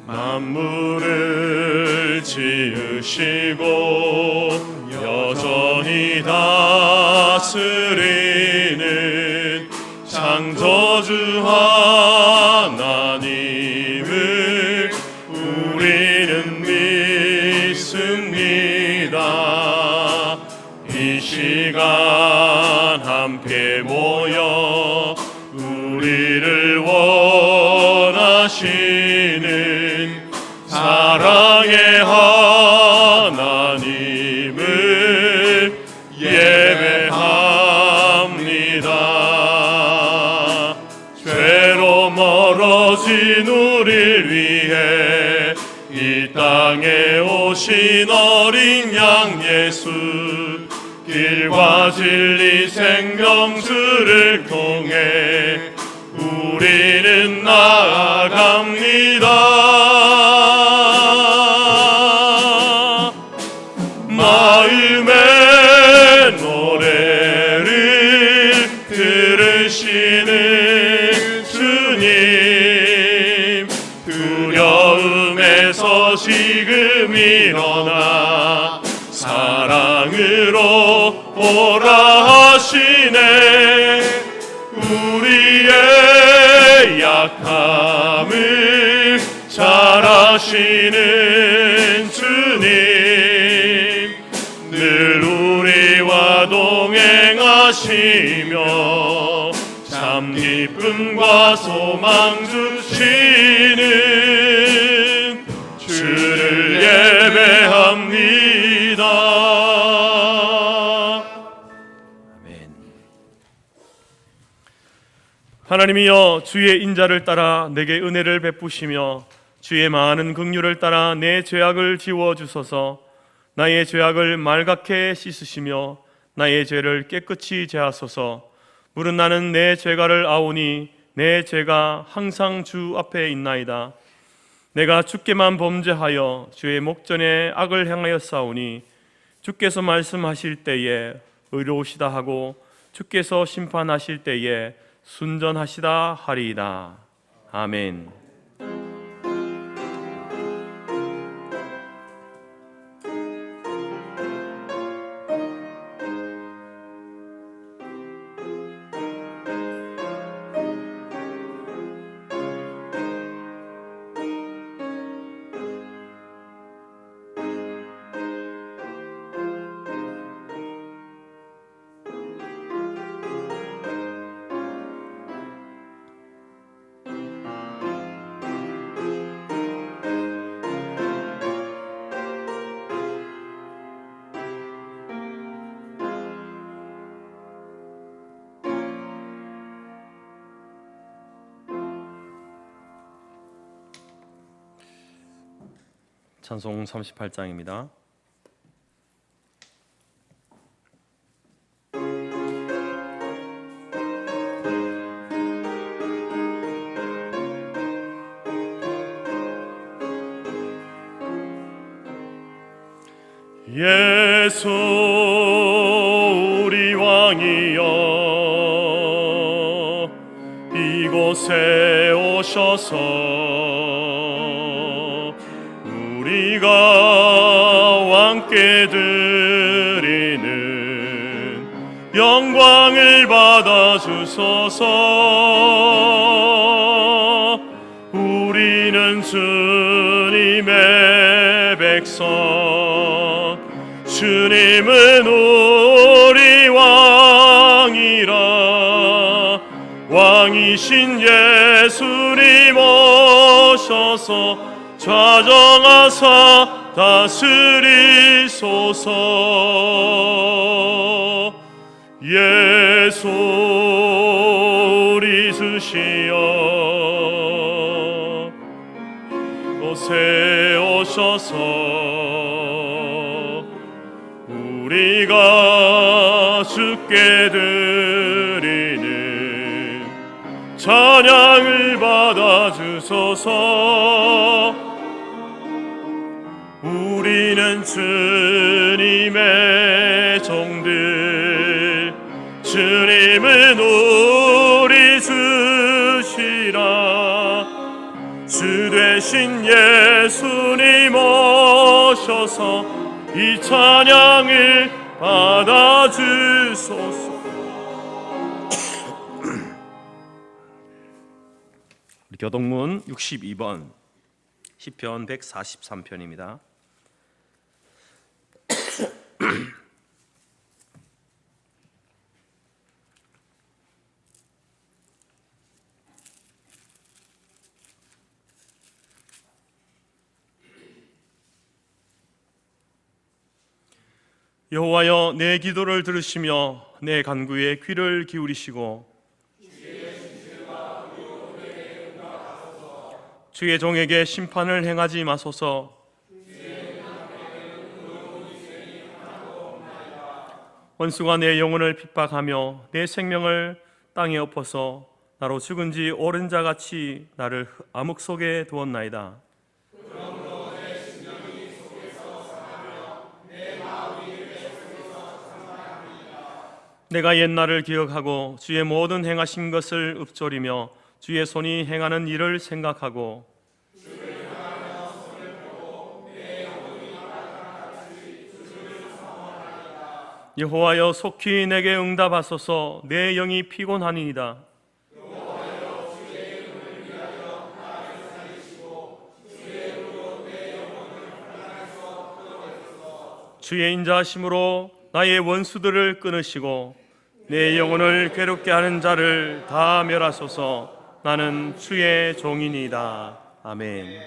만물을 지으시고 여전히 다스리는 창조주 하나님을 우리는 믿습니다. 이 시간 함께 모여 우리를 원하시는 사랑의 하나님을 예배합니다. 죄로 멀어진 우리를 위해 이 땅에 오신 어린 양 예수, 길과 진리 생명주를 통해 우리는 나아갑니다. 마음의 노래를 들으시는 주님, 두려움에서 지금 일어나 사랑으로 오라 하시네. 우리의 약함을 잘 아시는 주님, 늘 우리와 동행하시며 참 기쁨과 소망 주시는 주를 예배합니다. 하나님이여, 주의 인자를 따라 내게 은혜를 베푸시며 주의 많은 긍휼을 따라 내 죄악을 지워주소서. 나의 죄악을 말갛게 씻으시며 나의 죄를 깨끗이 제하소서. 물은 나는 내 죄가를 아오니 내 죄가 항상 주 앞에 있나이다. 내가 주께만 범죄하여 주의 목전에 악을 행하였사오니 주께서 말씀하실 때에 의로우시다 하고 주께서 심판하실 때에 순전하시다 하리이다. 아멘. 찬송 38장입니다. 예수 우리 왕이여, 이곳에 오셔서 우리가 왕께 드리는 영광을 받아 주소서. 우리는 주님의 백성, 주님은 우리 왕이라. 왕이신 예수님 오셔서 좌정하사 다스리소서. 예수 우리 주시여, 이곳에 오셔서 우리가 주께 드리는 찬양을 받아 주소서. 우리는 주님의 종들, 주님은 우리 주시라. 주 되신 예수님 오셔서 이 찬양을 받아주소서. 교동문 62번 시편 143편입니다. 여호와여, 내 기도를 들으시며 내 간구에 귀를 기울이시고 주의 종에게 심판을 행하지 마소서. 원수가 내 영혼을 핍박하며 내 생명을 땅에 엎어서 나로 죽은 지 오랜 자같이 나를 암흑 속에 두었나이다. 내가 옛날을 기억하고 주의 모든 행하신 것을 읊조리며 주의 손이 행하는 일을 생각하고 여호와여, 속히 내게 응답하소서. 내 영이 피곤하니이다. 주의 인자하심으로 나의 원수들을 끊으시고 내 영혼을 괴롭게 하는 자를 다 멸하소서. 나는 주의 종이니이다. 아멘.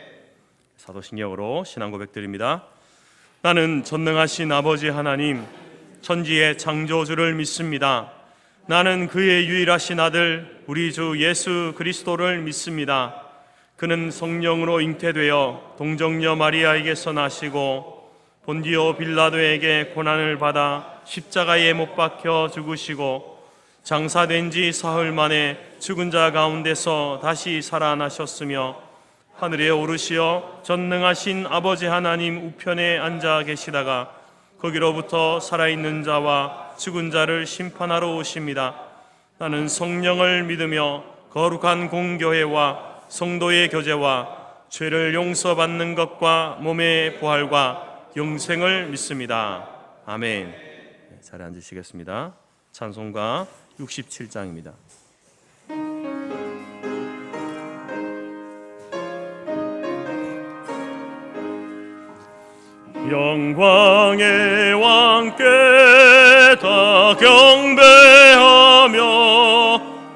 사도신경으로 신앙 고백드립니다. 나는 전능하신 아버지 하나님, 천지의 창조주를 믿습니다. 나는 그의 유일하신 아들 우리 주 예수 그리스도를 믿습니다. 그는 성령으로 잉태되어 동정녀 마리아에게서 나시고 본디오 빌라도에게 고난을 받아 십자가에 못 박혀 죽으시고 장사된 지 사흘 만에 죽은 자 가운데서 다시 살아나셨으며 하늘에 오르시어 전능하신 아버지 하나님 우편에 앉아 계시다가 거기로부터 살아있는 자와 죽은 자를 심판하러 오십니다. 나는 성령을 믿으며 거룩한 공교회와 성도의 교제와 죄를 용서받는 것과 몸의 부활과 영생을 믿습니다. 아멘. 자리에 앉으시겠습니다. 찬송가 67장입니다. 영광의 왕께 다 경배하며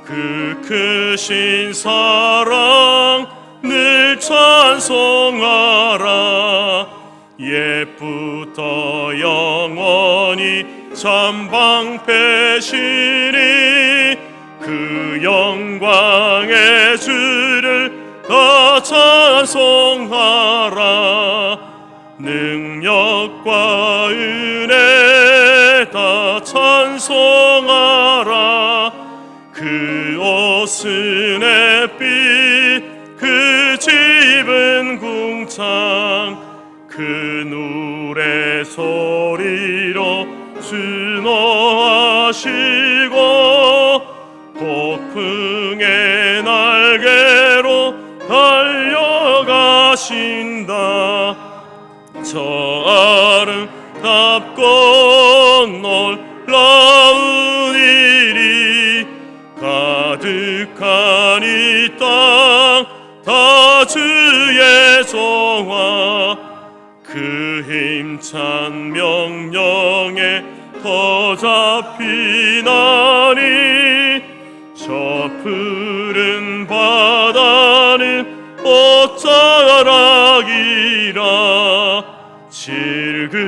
그 크신 사랑 늘 찬송하라. 옛부터 영원히 참 방패시니 그 영광의 주를 다 찬송하라. 능력과 은혜 다 찬송하라. 그 옷은 햇빛 그 집은 궁창 그 노래 소리로 순호하시고 폭풍의 날개로 달려가신다. 저 아름답고 놀라운 일이 가득한 이 땅 다 주의 종화 그 힘찬 명령에 더 잡히나니 저 푸른 바다는 옷자락이라 질그릇같이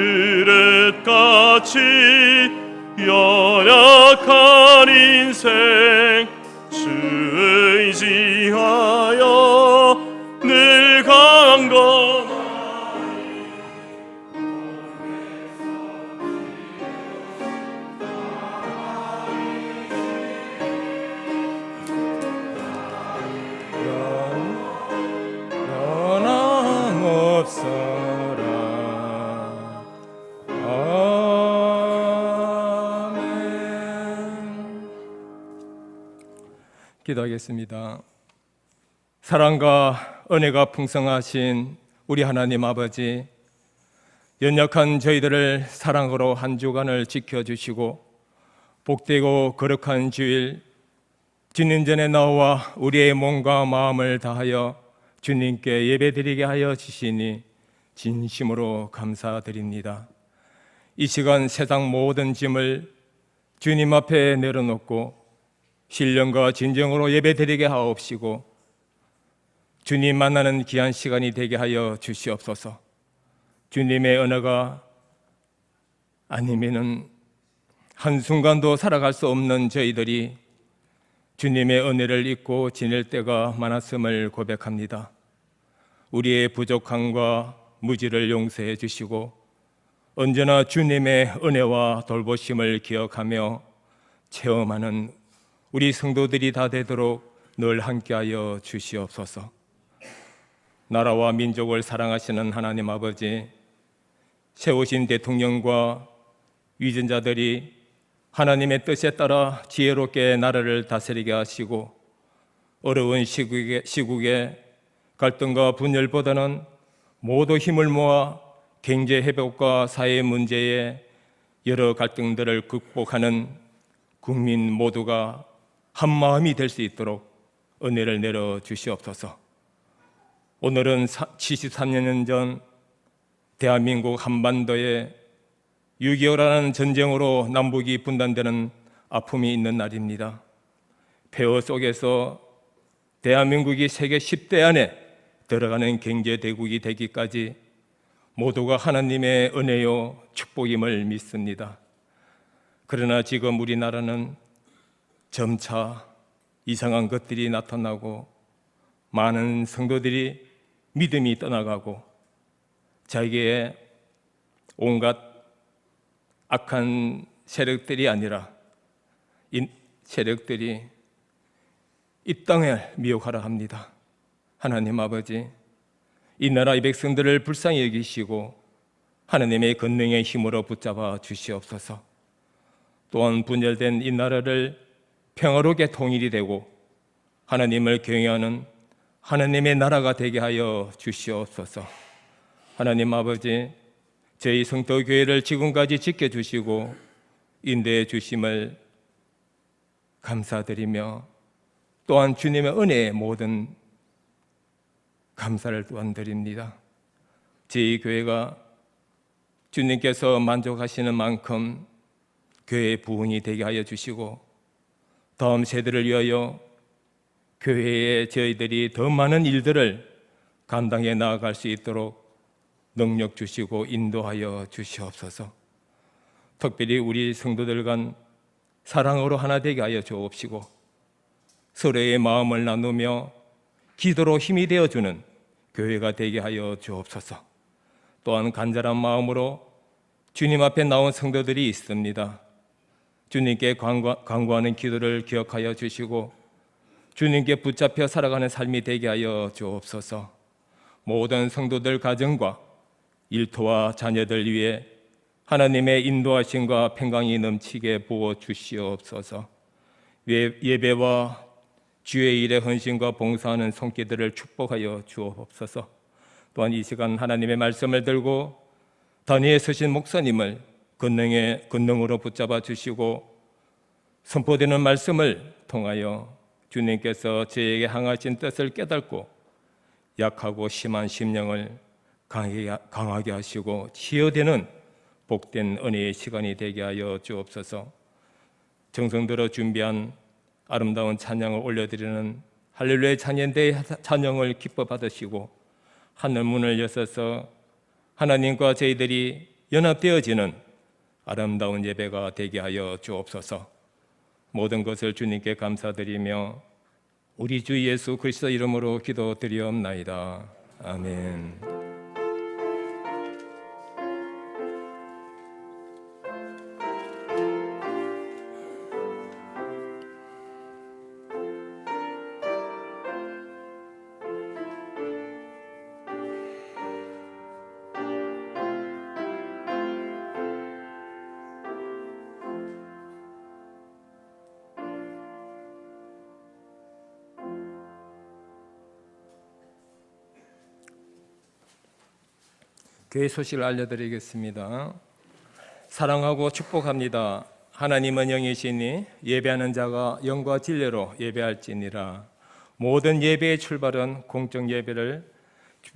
연약한 인생 주 의지하여 늘 강건하리. 변함없어라. 아멘. 기도하겠습니다. 사랑과 은혜가 풍성하신 우리 하나님 아버지, 연약한 저희들을 사랑으로 한 주간을 지켜주시고 복되고 거룩한 주일, 주님 전에 나와 우리의 몸과 마음을 다하여 주님께 예배드리게 하여 주시니 진심으로 감사드립니다. 이 시간 세상 모든 짐을 주님 앞에 내려놓고 신령과 진정으로 예배드리게 하옵시고 주님 만나는 귀한 시간이 되게 하여 주시옵소서. 주님의 은혜가 아니면은 한순간도 살아갈 수 없는 저희들이 주님의 은혜를 잊고 지낼 때가 많았음을 고백합니다. 우리의 부족함과 무지를 용서해 주시고 언제나 주님의 은혜와 돌보심을 기억하며 체험하는 우리 성도들이 다 되도록 늘 함께하여 주시옵소서. 나라와 민족을 사랑하시는 하나님 아버지, 세우신 대통령과 위전자들이 하나님의 뜻에 따라 지혜롭게 나라를 다스리게 하시고 어려운 시국에 갈등과 분열보다는 모두 힘을 모아 경제 회복과 사회 문제의 여러 갈등들을 극복하는 국민 모두가 한 마음이 될 수 있도록 은혜를 내려 주시옵소서. 오늘은 73년 전 대한민국 한반도에 6.25라는 전쟁으로 남북이 분단되는 아픔이 있는 날입니다. 폐허 속에서 대한민국이 세계 10대 안에 들어가는 경제대국이 되기까지 모두가 하나님의 은혜요 축복임을 믿습니다. 그러나 지금 우리나라는 점차 이상한 것들이 나타나고 많은 성도들이 믿음이 떠나가고 자기의 온갖 악한 세력들이 아니라 이 세력들이 이 땅을 미혹하라 합니다. 하나님 아버지, 이 나라의 백성들을 불쌍히 여기시고 하나님의 권능의 힘으로 붙잡아 주시옵소서. 또한 분열된 이 나라를 평화롭게 통일이 되고 하나님을 경외하는 하나님의 나라가 되게 하여 주시옵소서. 하나님 아버지, 저희 성도교회를 지금까지 지켜주시고 인도해 주심을 감사드리며 또한 주님의 은혜의 모든 감사를 또한 드립니다. 저희 교회가 주님께서 만족하시는 만큼 교회의 부흥이 되게 하여 주시고 다음 세대를 위하여 교회에 저희들이 더 많은 일들을 감당해 나아갈 수 있도록 능력 주시고 인도하여 주시옵소서. 특별히 우리 성도들 간 사랑으로 하나 되게 하여 주옵시고 서로의 마음을 나누며 기도로 힘이 되어주는 교회가 되게 하여 주옵소서. 또한 간절한 마음으로 주님 앞에 나온 성도들이 있습니다. 주님께 간구하는 기도를 기억하여 주시고 주님께 붙잡혀 살아가는 삶이 되게 하여 주옵소서. 모든 성도들 가정과 일터와 자녀들 위해 하나님의 인도하심과 평강이 넘치게 부어 주시옵소서. 예배와 주의 일에 헌신과 봉사하는 손길들을 축복하여 주옵소서. 또한 이 시간 하나님의 말씀을 들고 단위에 서신 목사님을 권능으로 붙잡아 주시고 선포되는 말씀을 통하여 주님께서 저에게 향하신 뜻을 깨닫고 약하고 심한 심령을 강하게 하시고 치유되는 복된 은혜의 시간이 되게 하여 주옵소서. 정성들어 준비한 아름다운 찬양을 올려드리는 할렐루야 찬양대의 찬양을 기뻐 받으시고 하늘 문을 여셔서 하나님과 저희들이 연합되어지는 아름다운 예배가 되게 하여 주옵소서. 모든 것을 주님께 감사드리며 우리 주 예수 그리스도 이름으로 기도드리옵나이다. 아멘. 교회 소식을 알려드리겠습니다. 사랑하고 축복합니다. 하나님은 영이시니 예배하는 자가 영과 진리로 예배할지니라. 모든 예배의 출발은 공적 예배를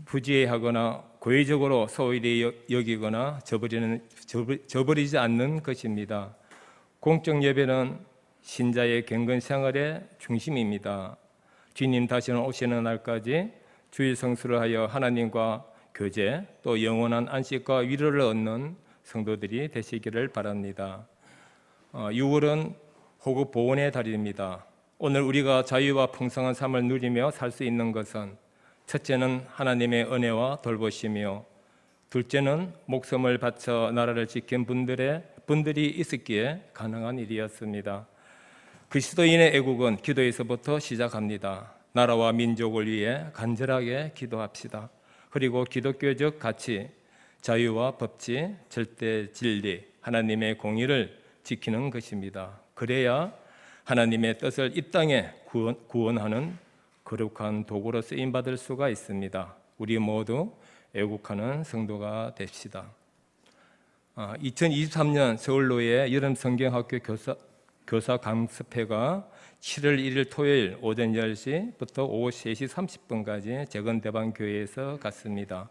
부지하거나 고의적으로 소홀히 여기거나 저버리지 않는 것입니다. 공적 예배는 신자의 경건 생활의 중심입니다. 주님 다시는 오시는 날까지 주일 성수를 하여 하나님과 교제 또 영원한 안식과 위로를 얻는 성도들이 되시기를 바랍니다. 6월은 호국 보훈의 달입니다. 오늘 우리가 자유와 풍성한 삶을 누리며 살 수 있는 것은 첫째는 하나님의 은혜와 돌보심이요, 둘째는 목숨을 바쳐 나라를 지킨 분들이 있었기에 가능한 일이었습니다. 그리스도인의 애국은 기도에서부터 시작합니다. 나라와 민족을 위해 간절하게 기도합시다. 그리고 기독교적 가치, 자유와 법치, 절대 진리, 하나님의 공의를 지키는 것입니다. 그래야 하나님의 뜻을 이 땅에 구원하는 거룩한 도구로 쓰임받을 수가 있습니다. 우리 모두 애국하는 성도가 됩시다. 2023년 서울로의 여름 성경학교 교사 강습회가 7월 1일 토요일 오전 10시부터 오후 3시 30분까지 재건대방교회에서 갔습니다.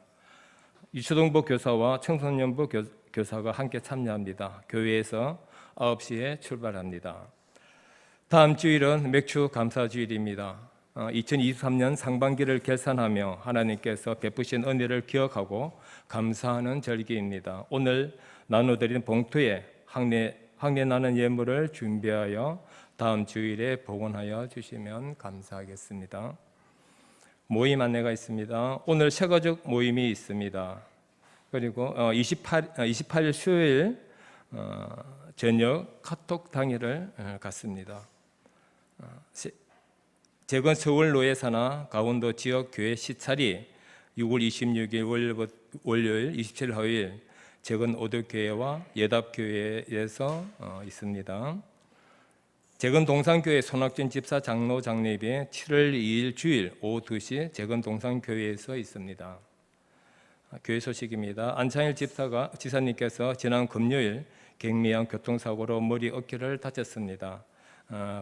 유초등부 교사와 청소년부 교사가 함께 참여합니다. 교회에서 9시에 출발합니다. 다음 주일은 맥주 감사주일입니다. 2023년 상반기를 결산하며 하나님께서 베푸신 은혜를 기억하고 감사하는 절기입니다. 오늘 나눠드린 봉투에 황례 나는 예물을 준비하여 다음 주일에 복원하여 주시면 감사하겠습니다. 모임 안내가 있습니다. 오늘 새가족 모임이 있습니다. 그리고 28일 수요일 저녁 카톡 당일을 갖습니다. 재건 서울 노예사나 강원도 지역 교회 시찰이 6월 26일 월요일, 27일 화요일 재건 오덕교회와 예답교회에서 있습니다. 재건 동산교회 손학준 집사 장로 장례비 7월 2일 주일 오후 2시 재건 동산교회에서 있습니다. 교회 소식입니다. 안창일 지사님께서 지난 금요일 경미한 교통사고로 머리 어깨를 다쳤습니다.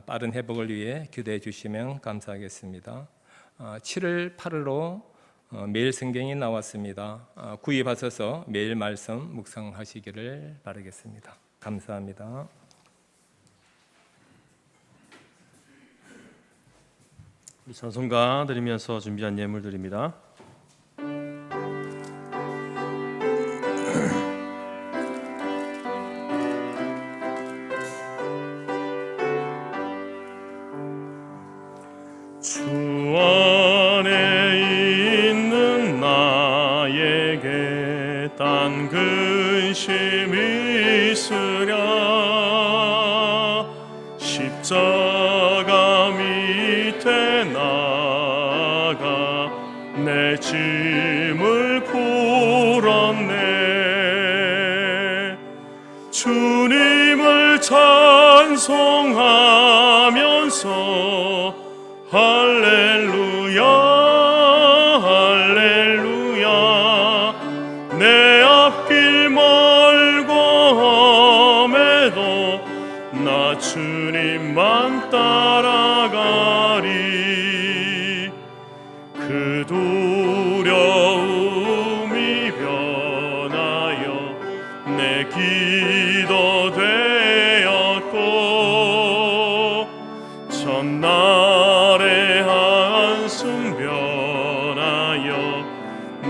빠른 회복을 위해 기도해 주시면 감사하겠습니다. 7월 8일로 매일 성경이 나왔습니다. 구입하셔서 매일 말씀 묵상하시기를 바라겠습니다. 감사합니다. 우리 찬송가 드리면서 준비한 예물들입니다. 주 안에 있는 나에게 딴 근심이 있으랴 십자가 밑에 나가 내 짐을 풀었네. 주님을 찬송하면서 할렐루야 할렐루야 내 앞길 멀고 험해도 나 주님만 따라가리. 그 두려움이 변하여 내 기도 되었고 전날의 한숨 변하여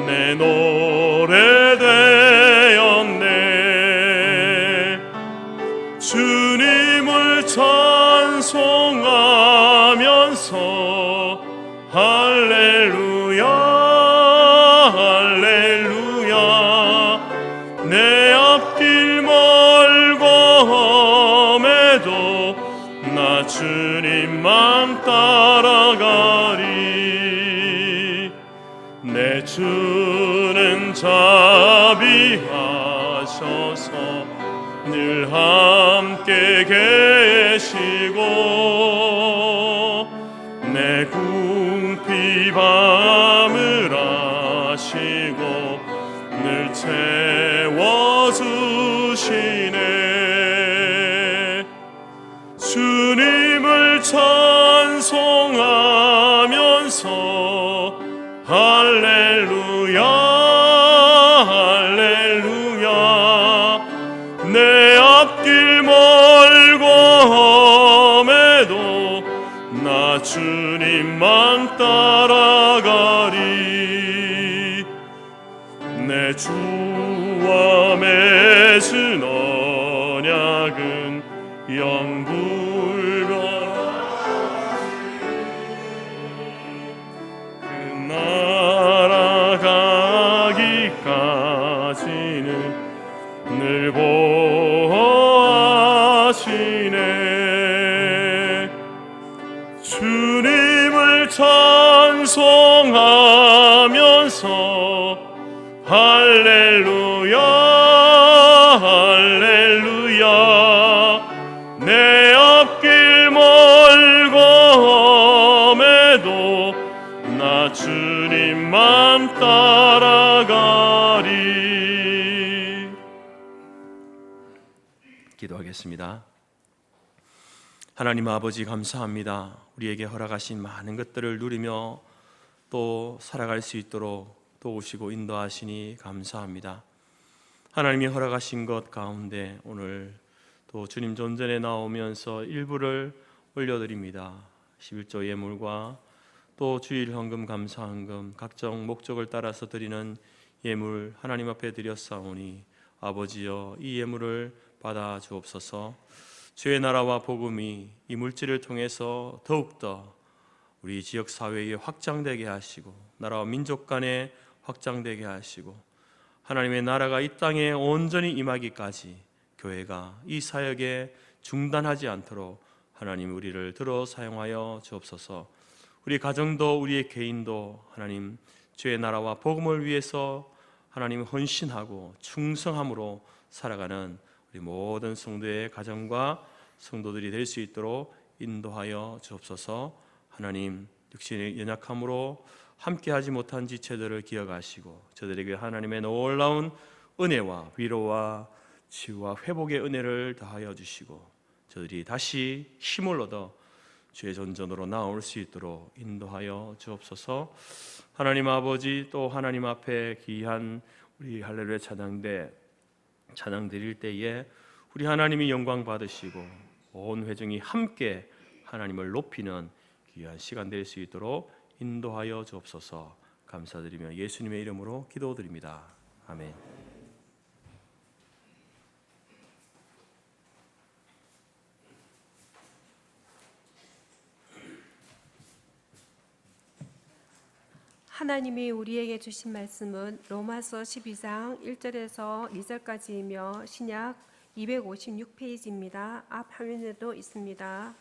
내 노래 되었네. 주님을 찬송하면서 할렐루야 할렐루야 내 앞길 멀고 험해도 나 주님만 따라가리. 내 주는 자비하셔서 늘 함께 계시고 내 궁핍함을 아시고 늘 할렐루야 할렐루야 내 앞길 멀고 험해도 나 주님만 따라가리 내 주와 맺은 언약은 영불변하시니 그 나라 가기까지는 늘 보호하시네 주님을 찬송하면서 할렐루야 할렐루야 내 앞길 멀고 험해도 나 주님만 따라가리. 기도하겠습니다. 하나님 아버지 감사합니다. 우리에게 허락하신 많은 것들을 누리며 또 살아갈 수 있도록 도우시고 인도하시니 감사합니다. 하나님이 허락하신 것 가운데 오늘 또 주님 존전에 나오면서 일부를 올려드립니다. 11조 예물과 또 주일 헌금, 감사헌금, 각종 목적을 따라서 드리는 예물 하나님 앞에 드렸사오니 아버지여 이 예물을 받아 주옵소서. 주의 나라와 복음이 이 물질을 통해서 더욱더 우리 지역 사회에 확장되게 하시고 나라와 민족 간에 확장되게 하시고 하나님의 나라가 이 땅에 온전히 임하기까지 교회가 이 사역에 중단하지 않도록 하나님 우리를 들어 사용하여 주옵소서. 우리 가정도 우리의 개인도 하나님 주의 나라와 복음을 위해서 하나님 헌신하고 충성함으로 살아가는 우리 모든 성도의 가정과 성도들이 될 수 있도록 인도하여 주옵소서. 하나님 육신의 연약함으로 함께하지 못한 지체들을 기억하시고 저들에게 하나님의 놀라운 은혜와 위로와 치유와 회복의 은혜를 더하여 주시고 저들이 다시 힘을 얻어 주의 전전으로 나올 수 있도록 인도하여 주옵소서. 하나님 아버지 또 하나님 앞에 귀한 우리 할렐루야 찬양대 찬양 드릴 때에 우리 하나님이 영광 받으시고 온 회중이 함께 하나님을 높이는 귀한 시간 될 수 있도록 인도하여 주옵소서. 감사드리며 예수님의 이름으로 기도드립니다. 아멘. 하나님이 우리에게 주신 말씀은 로마서 12장 1절에서 2절까지이며 신약 256페이지입니다. 앞 화면에도 있습니다.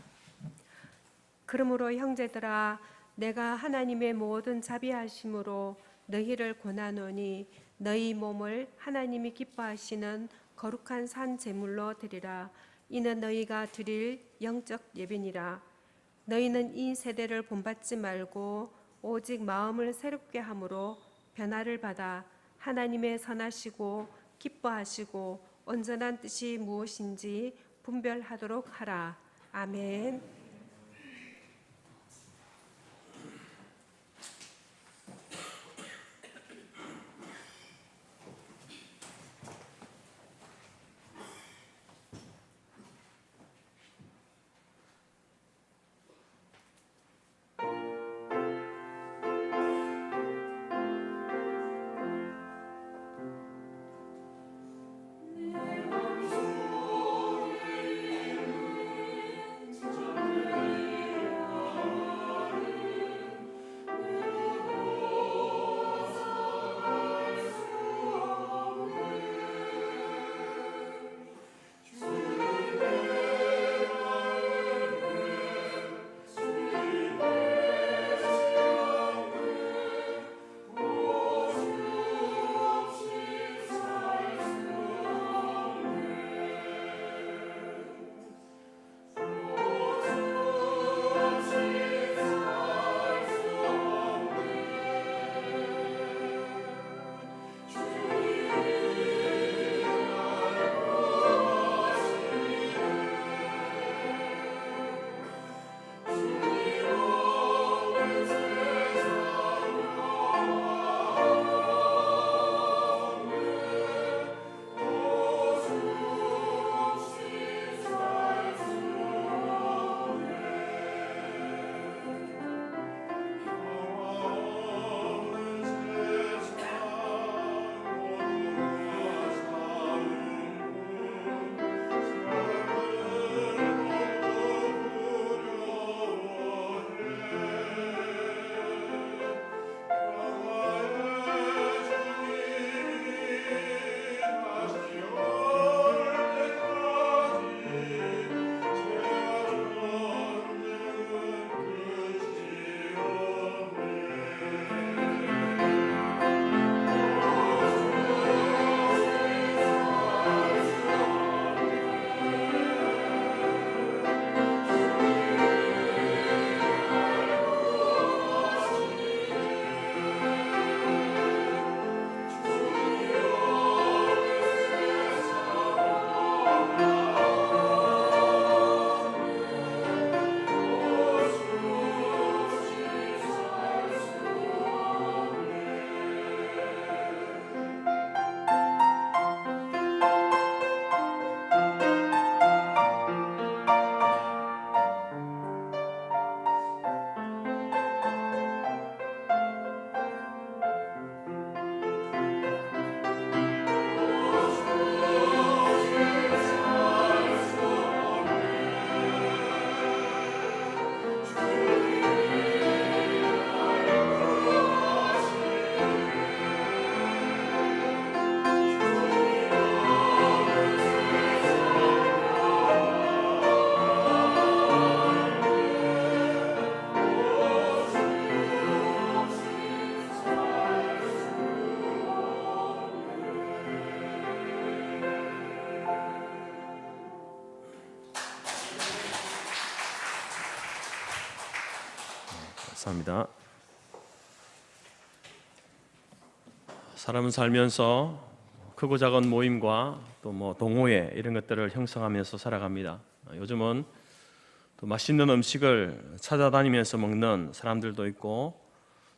그러므로 형제들아 내가 하나님의 모든 자비하심으로 너희를 권하노니 너희 몸을 하나님이 기뻐하시는 거룩한 산 제물로 드리라. 이는 너희가 드릴 영적 예배니라. 너희는 이 세대를 본받지 말고 오직 마음을 새롭게 함으로 변화를 받아 하나님의 선하시고 기뻐하시고 온전한 뜻이 무엇인지 분별하도록 하라. 아멘. 감사합니다. 사람은 살면서 크고 작은 모임과 또 뭐 동호회 이런 것들을 형성하면서 살아갑니다. 요즘은 또 맛있는 음식을 찾아다니면서 먹는 사람들도 있고,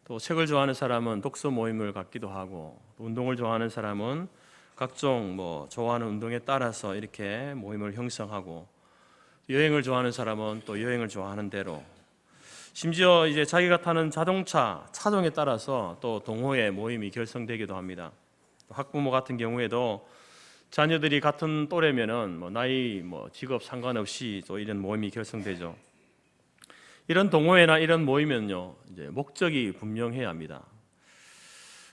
또 책을 좋아하는 사람은 독서 모임을 갖기도 하고, 또 운동을 좋아하는 사람은 각종 뭐 좋아하는 운동에 따라서 이렇게 모임을 형성하고, 여행을 좋아하는 사람은 또 여행을 좋아하는 대로, 심지어 이제 자기가 타는 자동차 차종에 따라서 또 동호회 모임이 결성되기도 합니다. 학부모 같은 경우에도 자녀들이 같은 또래면은 뭐 나이 뭐 직업 상관없이 또 이런 모임이 결성되죠. 이런 동호회나 이런 모임은요, 이제 목적이 분명해야 합니다.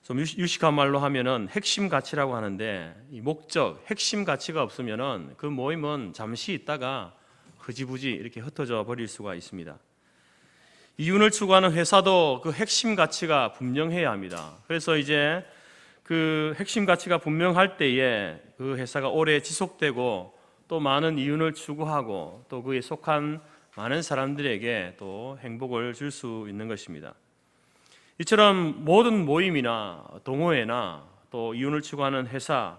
좀 유식한 말로 하면은 핵심 가치라고 하는데, 이 목적, 핵심 가치가 없으면은 그 모임은 잠시 있다가 흐지부지 이렇게 흩어져 버릴 수가 있습니다. 이윤을 추구하는 회사도 그 핵심 가치가 분명해야 합니다. 그래서 이제 그 핵심 가치가 분명할 때에 그 회사가 오래 지속되고, 또 많은 이윤을 추구하고, 또 그에 속한 많은 사람들에게 또 행복을 줄 수 있는 것입니다. 이처럼 모든 모임이나 동호회나 또 이윤을 추구하는 회사,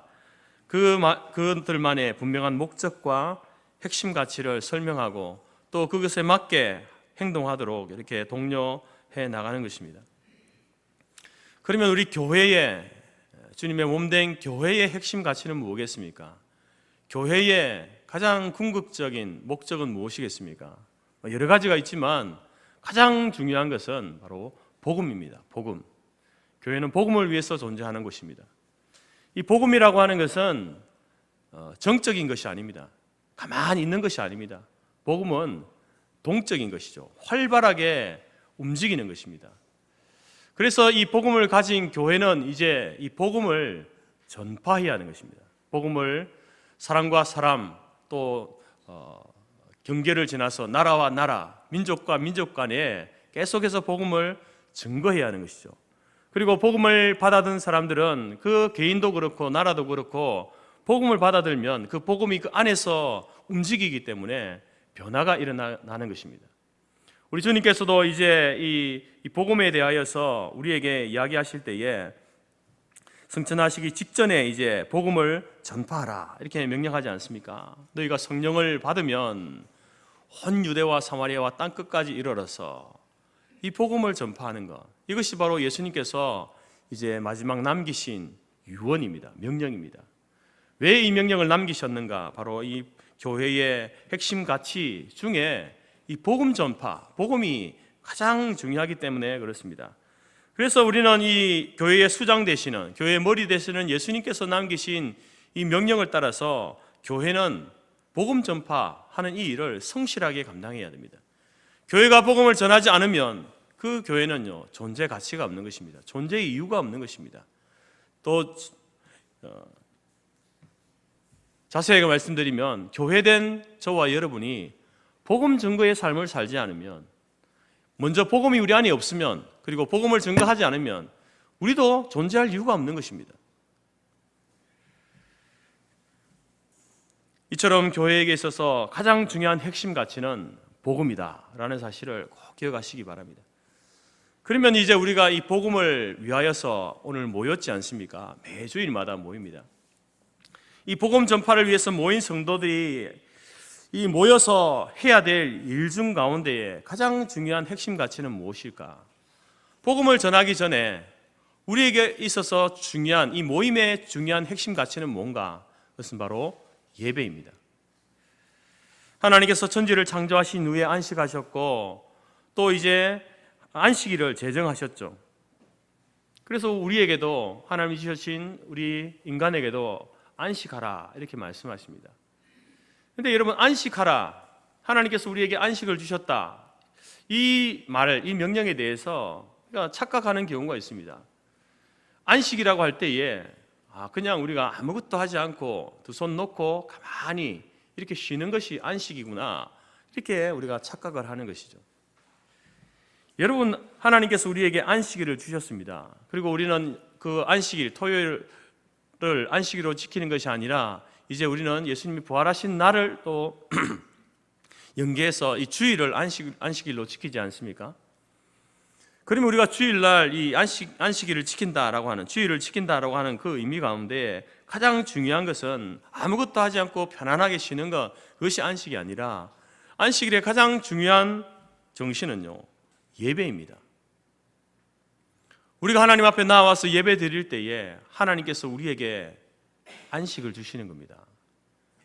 그들만의 분명한 목적과 핵심 가치를 설명하고, 또 그것에 맞게 행동하도록 이렇게 독려해 나가는 것입니다. 그러면 우리 교회의, 주님의 몸된 교회의 핵심 가치는 무엇이겠습니까? 교회의 가장 궁극적인 목적은 무엇이겠습니까? 여러 가지가 있지만 가장 중요한 것은 바로 복음입니다. 복음. 교회는 복음을 위해서 존재하는 곳입니다. 이 복음이라고 하는 것은 정적인 것이 아닙니다. 가만히 있는 것이 아닙니다. 복음은 동적인 것이죠. 활발하게 움직이는 것입니다. 그래서 이 복음을 가진 교회는 이제 이 복음을 전파해야 하는 것입니다. 복음을 사람과 사람, 또 경계를 지나서 나라와 나라, 민족과 민족 간에 계속해서 복음을 증거해야 하는 것이죠. 그리고 복음을 받아든 사람들은 그 개인도 그렇고 나라도 그렇고 복음을 받아들면 그 복음이 그 안에서 움직이기 때문에 변화가 일어나는 것입니다. 우리 주님께서도 이제 이 복음에 대하여서 우리에게 이야기하실 때에 승천하시기 직전에 이제 복음을 전파하라 이렇게 명령하지 않습니까? 너희가 성령을 받으면 온 유대와 사마리아와 땅 끝까지 이르러서 이 복음을 전파하는 것, 이것이 바로 예수님께서 이제 마지막 남기신 유언입니다. 명령입니다. 왜 이 명령을 남기셨는가? 바로 이 교회의 핵심 가치 중에 이 복음 전파, 복음이 가장 중요하기 때문에 그렇습니다. 그래서 우리는 이 교회의 수장 되시는, 교회의 머리 되시는 예수님께서 남기신 이 명령을 따라서 교회는 복음 전파하는 이 일을 성실하게 감당해야 됩니다. 교회가 복음을 전하지 않으면 그 교회는요, 존재 가치가 없는 것입니다. 존재의 이유가 없는 것입니다. 또 자세하게 말씀드리면 교회된 저와 여러분이 복음 증거의 삶을 살지 않으면, 먼저 복음이 우리 안에 없으면, 그리고 복음을 증거하지 않으면 우리도 존재할 이유가 없는 것입니다. 이처럼 교회에게 있어서 가장 중요한 핵심 가치는 복음이다라는 사실을 꼭 기억하시기 바랍니다. 그러면 이제 우리가 이 복음을 위하여서 오늘 모였지 않습니까? 매주일마다 모입니다. 이 복음 전파를 위해서 모인 성도들이 이 모여서 해야 될 일 중 가운데에 가장 중요한 핵심 가치는 무엇일까? 복음을 전하기 전에 우리에게 있어서 중요한, 이 모임의 중요한 핵심 가치는 뭔가? 그것은 바로 예배입니다. 하나님께서 천지를 창조하신 후에 안식하셨고, 또 이제 안식일을 제정하셨죠. 그래서 우리에게도, 하나님이 주신 우리 인간에게도 안식하라 이렇게 말씀하십니다. 그런데 여러분, 안식하라, 하나님께서 우리에게 안식을 주셨다, 이 말, 이 명령에 대해서 착각하는 경우가 있습니다. 안식이라고 할 때에 그냥 우리가 아무것도 하지 않고 두 손 놓고 가만히 이렇게 쉬는 것이 안식이구나, 이렇게 우리가 착각을 하는 것이죠. 여러분, 하나님께서 우리에게 안식일을 주셨습니다. 그리고 우리는 그 안식일, 토요일을 안식일로 지키는 것이 아니라 이제 우리는 예수님이 부활하신 날을 또 연계해서 이 주일을 안식일로 지키지 않습니까? 그러면 우리가 주일날 이 안식일을 지킨다라고 하는, 주일을 지킨다라고 하는 그 의미 가운데 가장 중요한 것은 아무것도 하지 않고 편안하게 쉬는 것, 그것이 안식이 아니라 안식일의 가장 중요한 정신은요, 예배입니다. 우리가 하나님 앞에 나와서 예배 드릴 때에 하나님께서 우리에게 안식을 주시는 겁니다.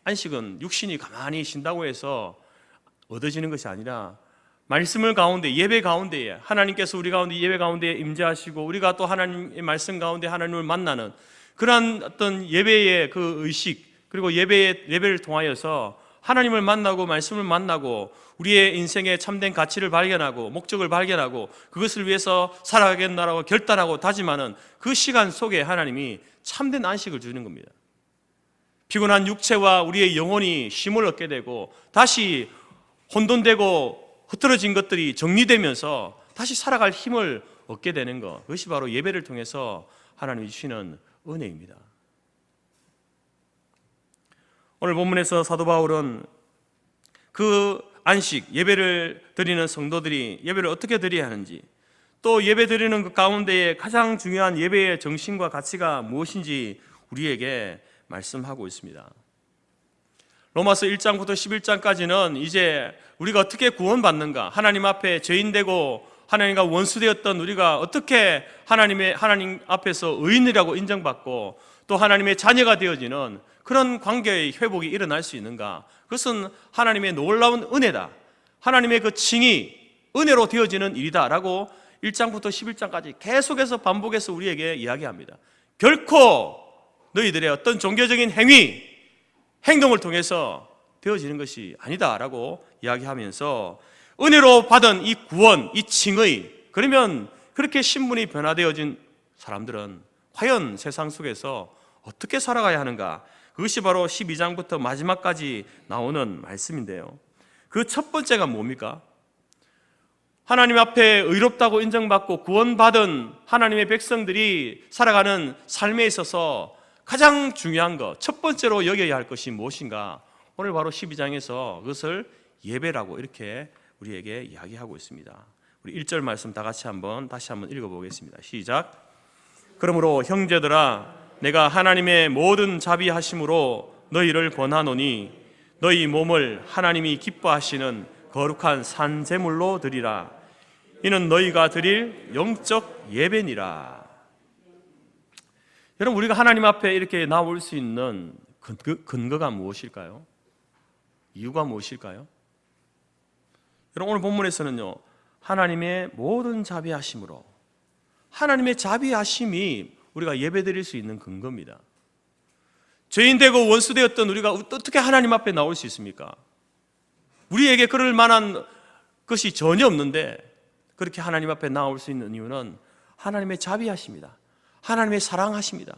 안식은 육신이 가만히 쉰다고 해서 얻어지는 것이 아니라 말씀을 가운데, 예배 가운데에 하나님께서 우리 가운데 예배 가운데 임재하시고 우리가 또 하나님의 말씀 가운데 하나님을 만나는 그러한 어떤 예배의 그 의식, 그리고 예배를 통하여서 하나님을 만나고 말씀을 만나고 우리의 인생의 참된 가치를 발견하고 목적을 발견하고 그것을 위해서 살아가겠다라고 결단하고 다짐하는 그 시간 속에 하나님이 참된 안식을 주는 겁니다. 피곤한 육체와 우리의 영혼이 쉼을 얻게 되고 다시 혼돈되고 흐트러진 것들이 정리되면서 다시 살아갈 힘을 얻게 되는 것, 그것이 바로 예배를 통해서 하나님이 주시는 은혜입니다. 오늘 본문에서 사도 바울은 그 안식, 예배를 드리는 성도들이 예배를 어떻게 드려야 하는지, 또 예배 드리는 그 가운데에 가장 중요한 예배의 정신과 가치가 무엇인지 우리에게 말씀하고 있습니다. 로마서 1장부터 11장까지는 이제 우리가 어떻게 구원받는가, 하나님 앞에 죄인되고 하나님과 원수되었던 우리가 어떻게 하나님 앞에서 의인이라고 인정받고 또 하나님의 자녀가 되어지는 그런 관계의 회복이 일어날 수 있는가, 그것은 하나님의 놀라운 은혜다, 하나님의 그 칭이 은혜로 되어지는 일이다 라고 1장부터 11장까지 계속해서 반복해서 우리에게 이야기합니다. 결코 너희들의 어떤 종교적인 행동을 통해서 되어지는 것이 아니다라고 이야기하면서 은혜로 받은 이 구원, 이 칭의, 그러면 그렇게 신분이 변화되어진 사람들은 과연 세상 속에서 어떻게 살아가야 하는가, 그것이 바로 12장부터 마지막까지 나오는 말씀인데요. 그 첫 번째가 뭡니까? 하나님 앞에 의롭다고 인정받고 구원받은 하나님의 백성들이 살아가는 삶에 있어서 가장 중요한 것, 첫 번째로 여겨야 할 것이 무엇인가? 오늘 바로 12장에서 그것을 예배라고 이렇게 우리에게 이야기하고 있습니다. 우리 1절 말씀 다 같이 다시 한번 읽어보겠습니다. 시작. 그러므로 형제들아, 내가 하나님의 모든 자비하심으로 너희를 권하노니 너희 몸을 하나님이 기뻐하시는 거룩한 산 제물로 드리라. 이는 너희가 드릴 영적 예배니라. 여러분, 우리가 하나님 앞에 이렇게 나올 수 있는 근거가 무엇일까요? 이유가 무엇일까요? 여러분, 오늘 본문에서는요, 하나님의 모든 자비하심으로, 하나님의 자비하심이 우리가 예배드릴 수 있는 근거입니다. 죄인되고 원수되었던 우리가 어떻게 하나님 앞에 나올 수 있습니까? 우리에게 그럴 만한 것이 전혀 없는데 그렇게 하나님 앞에 나올 수 있는 이유는 하나님의 자비하심이다, 하나님의 사랑하심이다.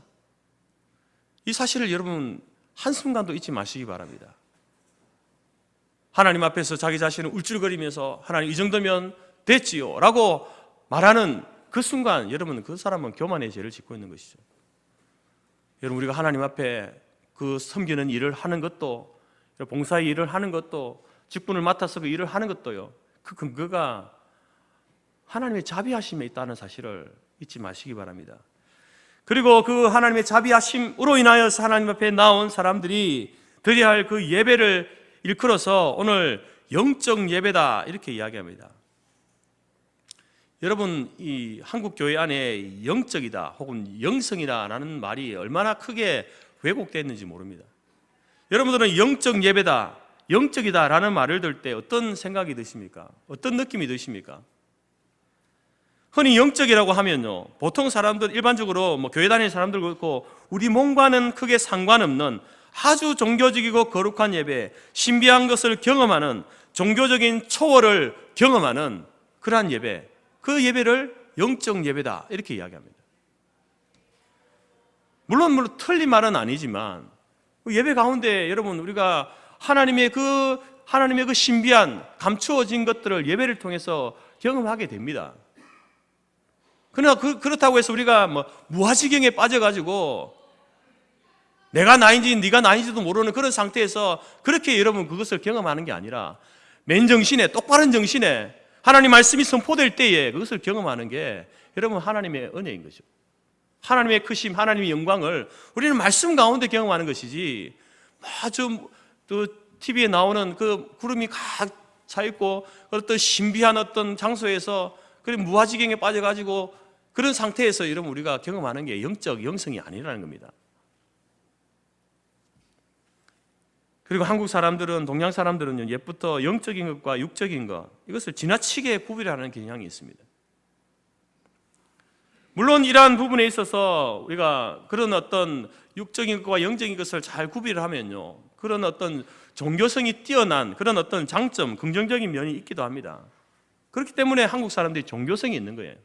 이 사실을 여러분 한순간도 잊지 마시기 바랍니다. 하나님 앞에서 자기 자신을 울줄거리면서 하나님 이 정도면 됐지요 라고 말하는 그 순간 여러분, 그 사람은 교만의 죄를 짓고 있는 것이죠. 여러분, 우리가 하나님 앞에 그 섬기는 일을 하는 것도, 봉사의 일을 하는 것도, 직분을 맡아서 그 일을 하는 것도요, 그 근거가 하나님의 자비하심에 있다는 사실을 잊지 마시기 바랍니다. 그리고 그 하나님의 자비하심으로 인하여서 하나님 앞에 나온 사람들이 드려야 할 그 예배를 일컬어서 오늘 영적 예배다 이렇게 이야기합니다. 여러분, 이 한국 교회 안에 영적이다 혹은 영성이다라는 말이 얼마나 크게 왜곡됐는지 모릅니다. 여러분들은 영적 예배다, 영적이다라는 말을 들 때 어떤 생각이 드십니까? 어떤 느낌이 드십니까? 흔히 영적이라고 하면요, 보통 사람들, 일반적으로 교회 다니는 사람들 그렇고 우리 몸과는 크게 상관없는 아주 종교적이고 거룩한 예배, 신비한 것을 경험하는, 종교적인 초월을 경험하는 그러한 예배, 그 예배를 영적 예배다 이렇게 이야기합니다. 물론 틀린 말은 아니지만 그 예배 가운데 여러분, 우리가 하나님의 그 신비한 감추어진 것들을 예배를 통해서 경험하게 됩니다. 그러나 그렇다고 해서 우리가 무아지경에 빠져가지고 내가 나인지 네가 나인지도 모르는 그런 상태에서 그렇게 여러분 그것을 경험하는 게 아니라 맨정신에, 똑바른 정신에 하나님 말씀이 선포될 때에 그것을 경험하는 게 여러분 하나님의 은혜인 거죠. 하나님의 크심, 하나님의 영광을 우리는 말씀 가운데 경험하는 것이지, 아주 TV에 나오는 그 구름이 각 차 있고 어떤 신비한 어떤 장소에서 그런 무아지경에 빠져가지고 그런 상태에서 여러분 우리가 경험하는 게 영적 영성이 아니라는 겁니다. 그리고 한국 사람들은, 동양 사람들은 옛부터 영적인 것과 육적인 것, 이것을 지나치게 구별하는 경향이 있습니다. 물론 이러한 부분에 있어서 우리가 그런 어떤 육적인 것과 영적인 것을 잘 구별을 하면요, 그런 어떤 종교성이 뛰어난 그런 어떤 장점, 긍정적인 면이 있기도 합니다. 그렇기 때문에 한국 사람들이 종교성이 있는 거예요.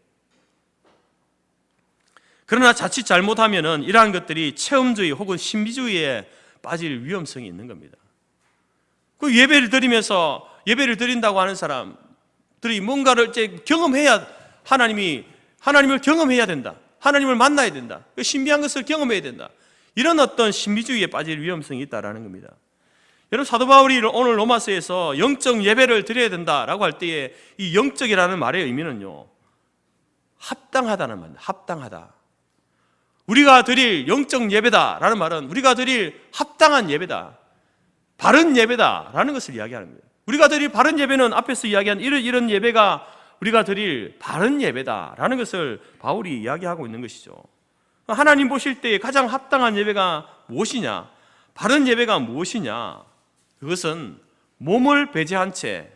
그러나 자칫 잘못하면은 이러한 것들이 체험주의 혹은 신비주의에 빠질 위험성이 있는 겁니다. 그 예배를 드리면서 예배를 드린다고 하는 사람들이 뭔가를 이제 경험해야, 하나님을 경험해야 된다. 하나님을 만나야 된다. 신비한 것을 경험해야 된다. 이런 어떤 신비주의에 빠질 위험성이 있다라는 겁니다. 여러분, 사도 바울이 오늘 로마서에서 영적 예배를 드려야 된다라고 할 때에 이 영적이라는 말의 의미는요, 합당하다는 말입니다. 합당하다. 우리가 드릴 영적 예배다라는 말은 우리가 드릴 합당한 예배다, 바른 예배다라는 것을 이야기하는 거예요. 우리가 드릴 바른 예배는 앞에서 이야기한 이런 예배가 우리가 드릴 바른 예배다라는 것을 바울이 이야기하고 있는 것이죠. 하나님 보실 때 가장 합당한 예배가 무엇이냐? 바른 예배가 무엇이냐? 그것은 몸을 배제한 채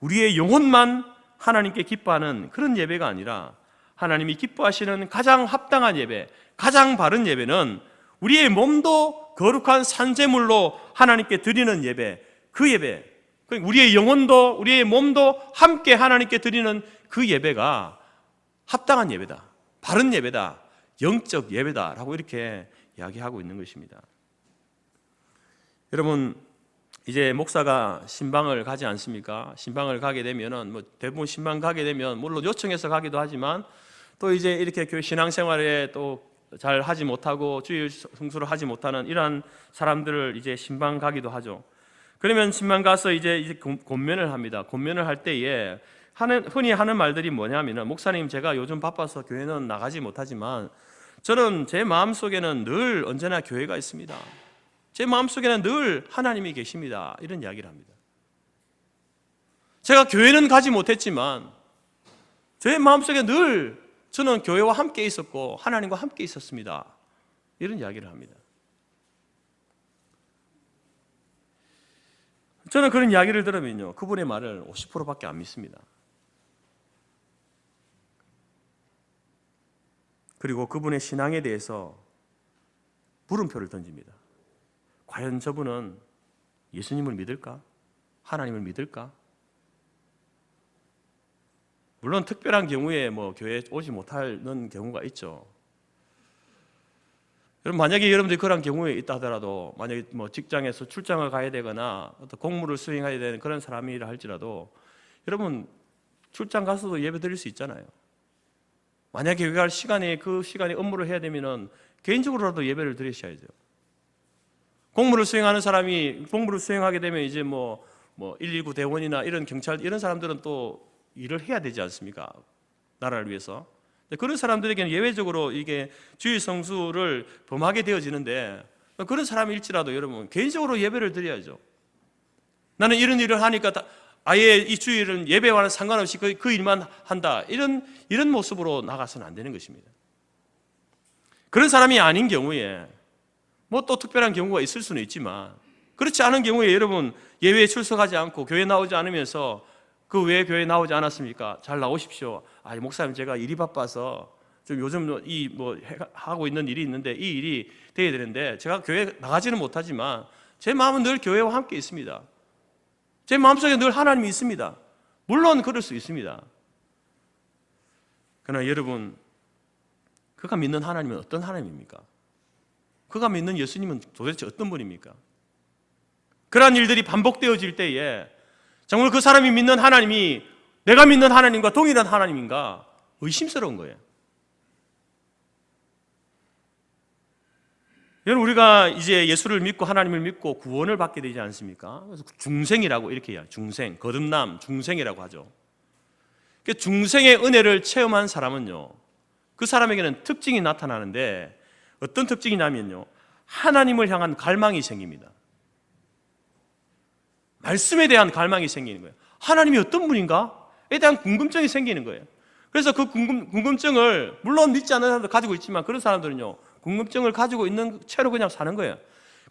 우리의 영혼만 하나님께 기뻐하는 그런 예배가 아니라, 하나님이 기뻐하시는 가장 합당한 예배, 가장 바른 예배는 우리의 몸도 거룩한 산제물로 하나님께 드리는 예배, 그 예배, 우리의 영혼도 우리의 몸도 함께 하나님께 드리는 그 예배가 합당한 예배다, 바른 예배다, 영적 예배다라고 이렇게 이야기하고 있는 것입니다. 여러분, 이제 목사가 신방을 가지 않습니까? 신방을 가게 되면은 대부분 신방 가게 되면 물론 요청해서 가기도 하지만, 또 이제 이렇게 교회 신앙생활에 또 잘 하지 못하고 주일 성수를 하지 못하는 이러한 사람들을 이제 신방 가기도 하죠. 그러면 신방 가서 이제 권면을 합니다. 권면을 할 때에 흔히 하는 말들이 뭐냐면은, 목사님, 제가 요즘 바빠서 교회는 나가지 못하지만 저는 제 마음속에는 늘 언제나 교회가 있습니다. 제 마음속에는 늘 하나님이 계십니다. 이런 이야기를 합니다. 제가 교회는 가지 못했지만 제 마음속에 늘 저는 교회와 함께 있었고 하나님과 함께 있었습니다. 이런 이야기를 합니다. 저는 그런 이야기를 들으면요, 그분의 말을 50%밖에 안 믿습니다. 그리고 그분의 신앙에 대해서 물음표를 던집니다. 과연 저분은 예수님을 믿을까? 하나님을 믿을까? 물론 특별한 경우에 교회에 오지 못하는 경우가 있죠. 여러분, 만약에 여러분들이 그런 경우에 있다 하더라도, 만약에 직장에서 출장을 가야 되거나 어떤 공무를 수행해야 되는 그런 사람이라 할지라도, 여러분 출장 가서도 예배 드릴 수 있잖아요. 만약에 교회 갈 시간에 그 시간에 업무를 해야 되면은 개인적으로라도 예배를 드리셔야죠. 공무를 수행하는 사람이 공무를 수행하게 되면 이제 119 대원이나 이런 경찰 이런 사람들은 또 일을 해야 되지 않습니까? 나라를 위해서. 그런 사람들에게는 예외적으로 이게 주일 성수를 범하게 되어지는데, 그런 사람일지라도 여러분 개인적으로 예배를 드려야죠. 나는 이런 일을 하니까 아예 이 주일은 예배와는 상관없이 그 일만 한다, 이런 모습으로 나가서는 안 되는 것입니다. 그런 사람이 아닌 경우에 또 특별한 경우가 있을 수는 있지만, 그렇지 않은 경우에 여러분 예배에 출석하지 않고 교회 나오지 않으면서, 그 왜 교회 나오지 않았습니까? 잘 나오십시오. 목사님, 제가 일이 바빠서 좀 요즘 하고 있는 일이 있는데 이 일이 돼야 되는데 제가 교회 나가지는 못하지만 제 마음은 늘 교회와 함께 있습니다. 제 마음속에 늘 하나님이 있습니다. 물론 그럴 수 있습니다. 그러나 여러분, 그가 믿는 하나님은 어떤 하나님입니까? 그가 믿는 예수님은 도대체 어떤 분입니까? 그러한 일들이 반복되어질 때에 정말 그 사람이 믿는 하나님이 내가 믿는 하나님과 동일한 하나님인가 의심스러운 거예요. 여러분, 우리가 이제 예수를 믿고 하나님을 믿고 구원을 받게 되지 않습니까? 그래서 중생이라고 이렇게 해요. 중생, 거듭남, 중생이라고 하죠. 중생의 은혜를 체험한 사람은요, 그 사람에게는 특징이 나타나는데 어떤 특징이냐면요, 하나님을 향한 갈망이 생깁니다. 말씀에 대한 갈망이 생기는 거예요. 하나님이 어떤 분인가에 대한 궁금증이 생기는 거예요. 그래서 그 궁금증을 물론 믿지 않는 사람도 가지고 있지만 그런 사람들은요, 궁금증을 가지고 있는 채로 그냥 사는 거예요.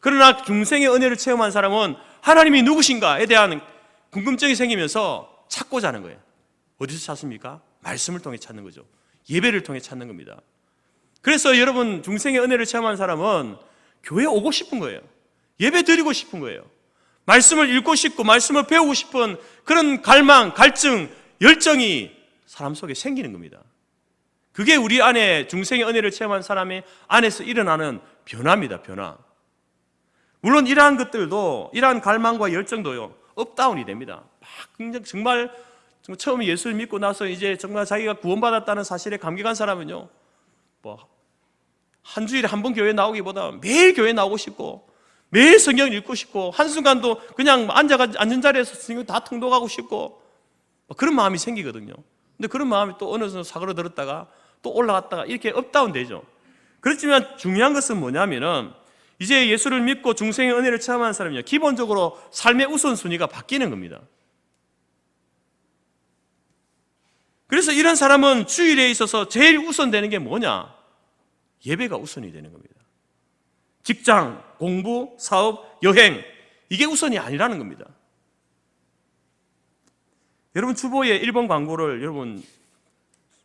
그러나 중생의 은혜를 체험한 사람은 하나님이 누구신가에 대한 궁금증이 생기면서 찾고자 하는 거예요. 어디서 찾습니까? 말씀을 통해 찾는 거죠. 예배를 통해 찾는 겁니다. 그래서 여러분, 중생의 은혜를 체험한 사람은 교회에 오고 싶은 거예요. 예배 드리고 싶은 거예요. 말씀을 읽고 싶고 말씀을 배우고 싶은 그런 갈망, 갈증, 열정이 사람 속에 생기는 겁니다. 그게 우리 안에 중생의 은혜를 체험한 사람의 안에서 일어나는 변화입니다. 변화. 물론 이러한 것들도, 이러한 갈망과 열정도요, 업다운이 됩니다. 정말 처음에 예수를 믿고 나서 이제 정말 자기가 구원받았다는 사실에 감격한 사람은요, 한 주일에 한 번 교회 나오기보다 매일 교회 나오고 싶고 매일 성경 읽고 싶고 한순간도 그냥 앉은 자리에서 성경 다 통독하고 싶고 그런 마음이 생기거든요. 근데 그런 마음이 또 어느 정도 사그러들었다가 또 올라갔다가 이렇게 업다운 되죠. 그렇지만 중요한 것은 뭐냐면은 이제 예수를 믿고 중생의 은혜를 체험하는 사람은요, 기본적으로 삶의 우선순위가 바뀌는 겁니다. 그래서 이런 사람은 주일에 있어서 제일 우선되는 게 뭐냐? 예배가 우선이 되는 겁니다. 직장, 공부, 사업, 여행, 이게 우선이 아니라는 겁니다. 여러분, 주보의 1번 광고를 여러분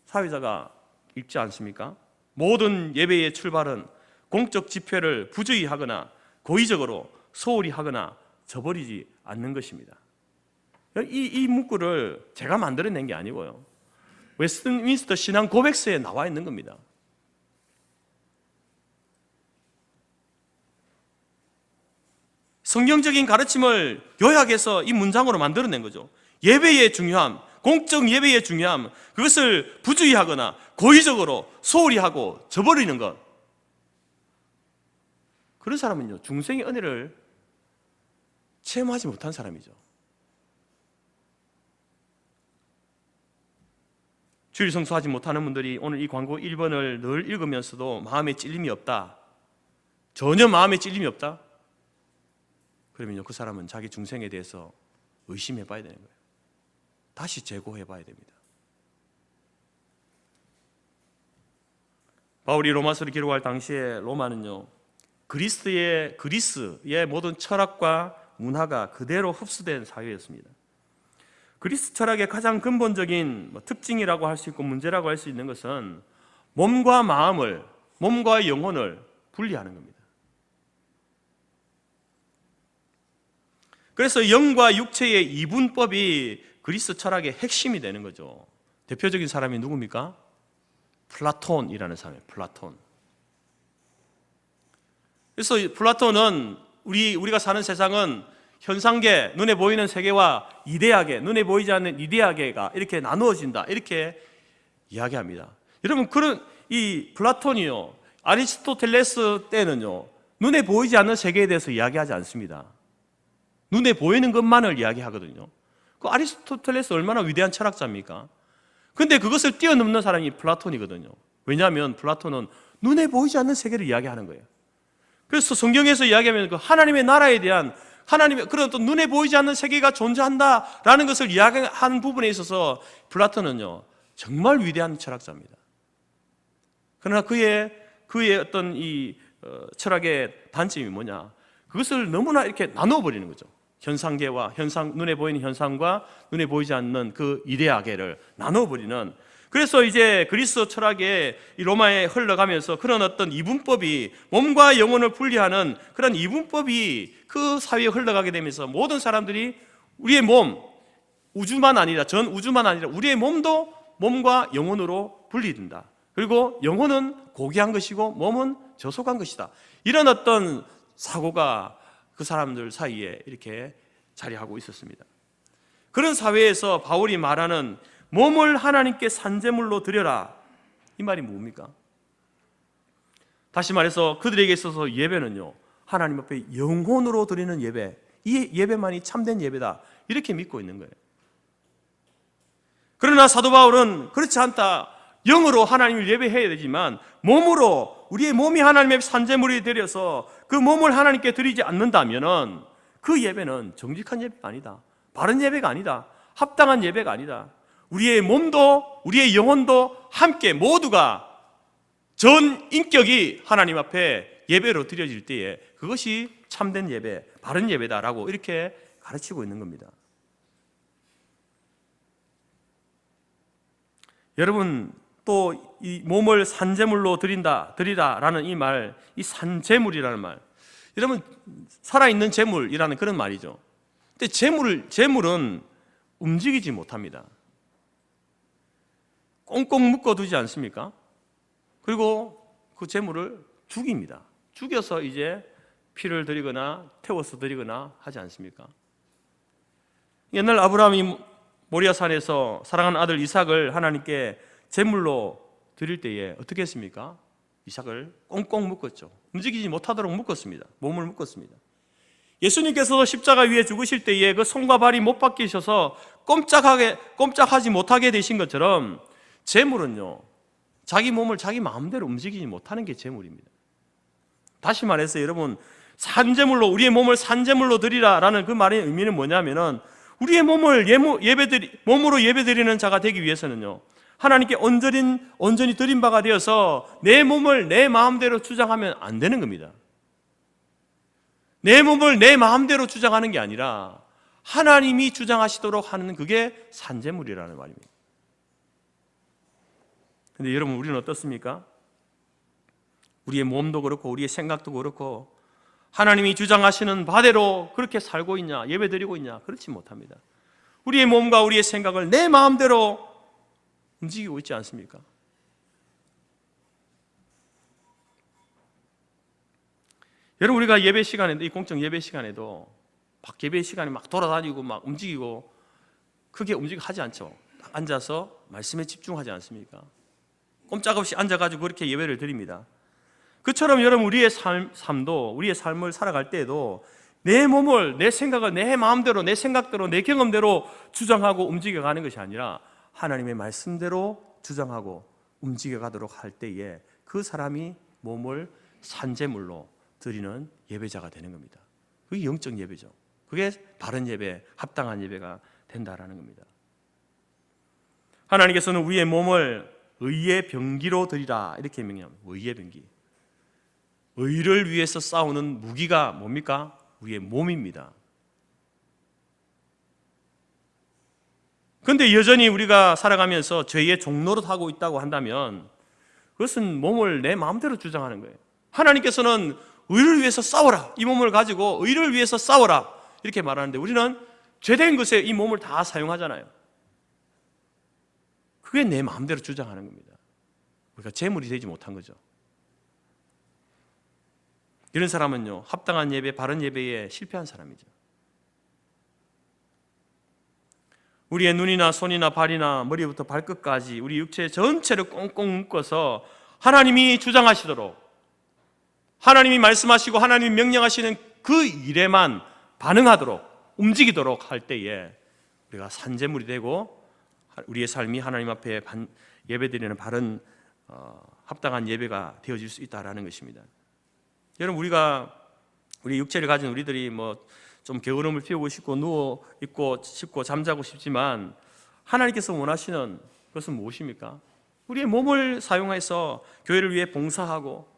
사회자가 읽지 않습니까? 모든 예배의 출발은 공적 집회를 부주의 하거나 고의적으로 소홀히 하거나 저버리지 않는 것입니다. 이 문구를 제가 만들어낸 게 아니고요, 웨스트민스터 신앙 고백서에 나와 있는 겁니다. 성경적인 가르침을 요약해서 이 문장으로 만들어낸 거죠. 예배의 중요함, 공적 예배의 중요함, 그것을 부주의하거나 고의적으로 소홀히 하고 저버리는 것, 그런 사람은요, 중생의 은혜를 체험하지 못한 사람이죠. 주일 성수하지 못하는 분들이 오늘 이 광고 1번을 늘 읽으면서도 마음에 찔림이 없다, 전혀 마음에 찔림이 없다, 그러면요, 그 사람은 자기 중생에 대해서 의심해 봐야 되는 거예요. 다시 재고해 봐야 됩니다. 바울이 로마서를 기록할 당시에 로마는요, 그리스의 모든 철학과 문화가 그대로 흡수된 사회였습니다. 그리스 철학의 가장 근본적인 특징이라고 할 수 있고 문제라고 할 수 있는 것은 몸과 마음을, 몸과 영혼을 분리하는 겁니다. 그래서 영과 육체의 이분법이 그리스 철학의 핵심이 되는 거죠. 대표적인 사람이 누굽니까? 플라톤이라는 사람이에요. 플라톤. 그래서 플라톤은 우리가 사는 세상은 현상계, 눈에 보이는 세계와 이데아계, 눈에 보이지 않는 이데아계가 이렇게 나누어진다, 이렇게 이야기합니다. 여러분, 이 플라톤이요, 아리스토텔레스 때는요, 눈에 보이지 않는 세계에 대해서 이야기하지 않습니다. 눈에 보이는 것만을 이야기하거든요. 그 아리스토텔레스 얼마나 위대한 철학자입니까? 근데 그것을 뛰어넘는 사람이 플라톤이거든요. 왜냐하면 플라톤은 눈에 보이지 않는 세계를 이야기하는 거예요. 그래서 성경에서 이야기하면 그 하나님의 나라에 대한, 하나님의 그런 또 눈에 보이지 않는 세계가 존재한다라는 것을 이야기한 부분에 있어서 플라톤은요, 정말 위대한 철학자입니다. 그러나 그의 어떤 이 철학의 단점이 뭐냐? 그것을 너무나 이렇게 나눠버리는 거죠. 현상계와 눈에 보이는 현상과 눈에 보이지 않는 그 이데아계를 나눠버리는. 그래서 이제 그리스 철학의 이 로마에 흘러가면서 그런 어떤 이분법이, 몸과 영혼을 분리하는 그런 이분법이 그 사회에 흘러가게 되면서 모든 사람들이 우리의 몸, 우주만 아니라, 전 우주만 아니라 우리의 몸도 몸과 영혼으로 분리된다. 그리고 영혼은 고귀한 것이고 몸은 저속한 것이다. 이런 어떤 사고가 그 사람들 사이에 이렇게 자리하고 있었습니다. 그런 사회에서 바울이 말하는 몸을 하나님께 산제물로 드려라, 이 말이 뭡니까? 다시 말해서 그들에게 있어서 예배는요, 하나님 앞에 영혼으로 드리는 예배, 이 예배만이 참된 예배다, 이렇게 믿고 있는 거예요. 그러나 사도 바울은 그렇지 않다. 영으로 하나님을 예배해야 되지만 몸으로, 우리의 몸이 하나님의 산제물이 되려서 그 몸을 하나님께 드리지 않는다면은 그 예배는 정직한 예배가 아니다. 바른 예배가 아니다. 합당한 예배가 아니다. 우리의 몸도 우리의 영혼도 함께 모두가 전 인격이 하나님 앞에 예배로 드려질 때에 그것이 참된 예배, 바른 예배다라고 이렇게 가르치고 있는 겁니다. 여러분, 또 이 몸을 산제물로 드리라라는 이 말, 이 산제물이라는 말, 여러분 살아있는 제물이라는 그런 말이죠. 근데 제물은 움직이지 못합니다. 꽁꽁 묶어두지 않습니까? 그리고 그 제물을 죽입니다. 죽여서 이제 피를 드리거나 태워서 드리거나 하지 않습니까? 옛날 아브라함이 모리아산에서 사랑하는 아들 이삭을 하나님께 제물로 드릴 때에 어떻게 했습니까? 이삭을 꽁꽁 묶었죠. 움직이지 못하도록 묶었습니다. 몸을 묶었습니다. 예수님께서도 십자가 위에 죽으실 때에 그 손과 발이 못 박히셔서 꼼짝하지 못하게 되신 것처럼 제물은요, 자기 몸을 자기 마음대로 움직이지 못하는 게 제물입니다. 다시 말해서 여러분, 산제물로, 우리의 몸을 산제물로 드리라라는 그 말의 의미는 뭐냐면은 우리의 몸을 몸으로 예배드리는 자가 되기 위해서는요, 하나님께 온전히 드린 바가 되어서 내 몸을 내 마음대로 주장하면 안 되는 겁니다. 내 몸을 내 마음대로 주장하는 게 아니라 하나님이 주장하시도록 하는 그게 산제물이라는 말입니다. 근데 여러분, 우리는 어떻습니까? 우리의 몸도 그렇고 우리의 생각도 그렇고 하나님이 주장하시는 바대로 그렇게 살고 있냐, 예배드리고 있냐? 그렇지 못합니다. 우리의 몸과 우리의 생각을 내 마음대로 움직이고 있지 않습니까? 여러분, 우리가 예배 시간에도, 이 공적 예배 시간에도 막 예배 시간에 막 돌아다니고 막 움직이고 크게 하지 않죠. 앉아서 말씀에 집중하지 않습니까? 꼼짝없이 앉아가지고 그렇게 예배를 드립니다. 그처럼 여러분, 우리의 삶도, 우리의 삶을 살아갈 때에도 내 몸을, 내 생각을 내 마음대로, 내 생각대로, 내 경험대로 주장하고 움직여가는 것이 아니라 하나님의 말씀대로 주장하고 움직여가도록 할 때에 그 사람이 몸을 산제물로 드리는 예배자가 되는 겁니다. 그게 영적 예배죠. 그게 바른 예배, 합당한 예배가 된다라는 겁니다. 하나님께서는 우리의 몸을 의의 병기로 드리라 이렇게 명령합니다. 의의 병기. 의를 위해서 싸우는 무기가 뭡니까? 우리의 몸입니다. 그런데 여전히 우리가 살아가면서 죄의 종노릇하고 있다고 한다면 그것은 몸을 내 마음대로 주장하는 거예요. 하나님께서는 의를 위해서 싸워라, 이 몸을 가지고 의를 위해서 싸워라 이렇게 말하는데 우리는 죄된 것에 이 몸을 다 사용하잖아요. 그게 내 마음대로 주장하는 겁니다. 우리가 제물이 되지 못한 거죠. 이런 사람은요, 합당한 예배, 바른 예배에 실패한 사람이죠. 우리의 눈이나 손이나 발이나 머리부터 발끝까지 우리 육체 전체를 꽁꽁 묶어서 하나님이 주장하시도록, 하나님이 말씀하시고 하나님이 명령하시는 그 일에만 반응하도록, 움직이도록 할 때에 우리가 산제물이 되고 우리의 삶이 하나님 앞에 예배드리는 바른 합당한 예배가 되어질 수 있다라는 것입니다. 여러분, 우리 육체를 가진 우리들이 뭐 좀 게으름을 피우고 싶고 누워 있고 싶고 잠자고 싶지만 하나님께서 원하시는 것은 무엇입니까? 우리의 몸을 사용해서 교회를 위해 봉사하고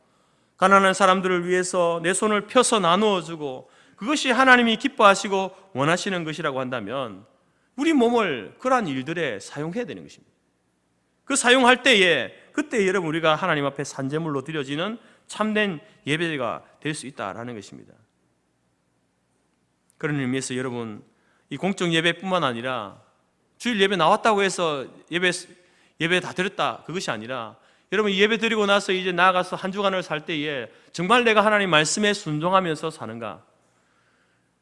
가난한 사람들을 위해서 내 손을 펴서 나누어 주고 그것이 하나님이 기뻐하시고 원하시는 것이라고 한다면 우리 몸을 그러한 일들에 사용해야 되는 것입니다. 그 사용할 때에 그때 여러분 우리가 하나님 앞에 산제물로 드려지는 참된 예배가 될 수 있다라는 것입니다. 그런 의미에서 여러분, 이 공적 예배뿐만 아니라 주일 예배 나왔다고 해서 예배 다 드렸다 그것이 아니라 여러분, 예배 드리고 나서 이제 나아가서 한 주간을 살 때에 정말 내가 하나님 말씀에 순종하면서 사는가,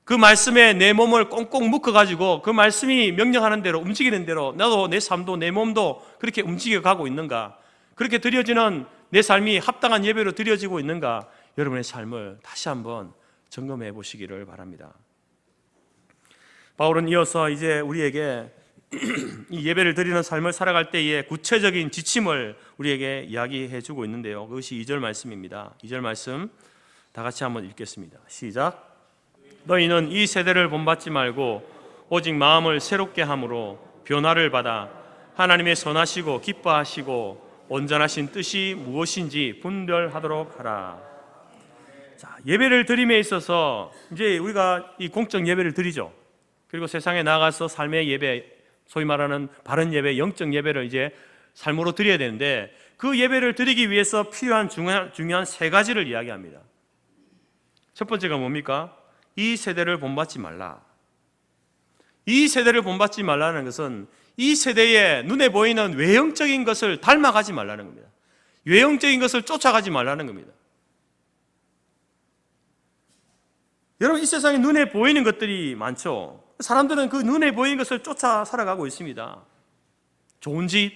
그 말씀에 내 몸을 꽁꽁 묶어가지고 그 말씀이 명령하는 대로 움직이는 대로 나도 내 삶도 내 몸도 그렇게 움직여가고 있는가, 그렇게 드려지는 내 삶이 합당한 예배로 드려지고 있는가, 여러분의 삶을 다시 한번 점검해 보시기를 바랍니다. 바울은 이어서 이제 우리에게 이 예배를 드리는 삶을 살아갈 때의 구체적인 지침을 우리에게 이야기해 주고 있는데요. 그것이 2절 말씀입니다. 2절 말씀 다 같이 한번 읽겠습니다. 시작. 너희는 이 세대를 본받지 말고 오직 마음을 새롭게 함으로 변화를 받아 하나님의 선하시고 기뻐하시고 온전하신 뜻이 무엇인지 분별하도록 하라. 자, 예배를 드림에 있어서 이제 우리가 이 공적 예배를 드리죠. 그리고 세상에 나가서 삶의 예배, 소위 말하는 바른 예배, 영적 예배를 이제 삶으로 드려야 되는데 그 예배를 드리기 위해서 필요한 중요한 세 가지를 이야기합니다. 첫 번째가 뭡니까? 이 세대를 본받지 말라. 이 세대를 본받지 말라는 것은 이 세대에 눈에 보이는 외형적인 것을 닮아가지 말라는 겁니다. 외형적인 것을 쫓아가지 말라는 겁니다. 여러분, 이 세상에 눈에 보이는 것들이 많죠. 사람들은 그 눈에 보이는 것을 쫓아 살아가고 있습니다. 좋은 집,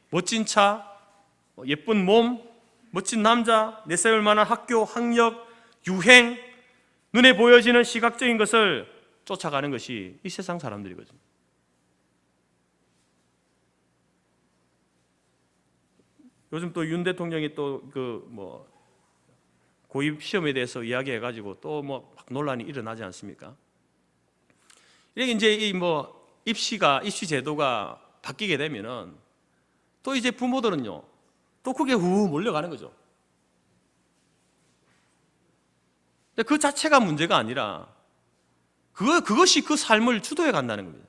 멋진 차, 예쁜 몸, 멋진 남자, 내세울 만한 학교, 학력, 유행, 눈에 보여지는 시각적인 것을 쫓아가는 것이 이 세상 사람들이거든요. 요즘 또 윤 대통령이 또 고입 시험에 대해서 이야기해가지고 또 막 논란이 일어나지 않습니까? 이렇게 이제 입시 제도가 바뀌게 되면은 또 이제 부모들은요, 또 그게 후 몰려가는 거죠. 근데 그 자체가 문제가 아니라 그것이 그 삶을 주도해 간다는 겁니다.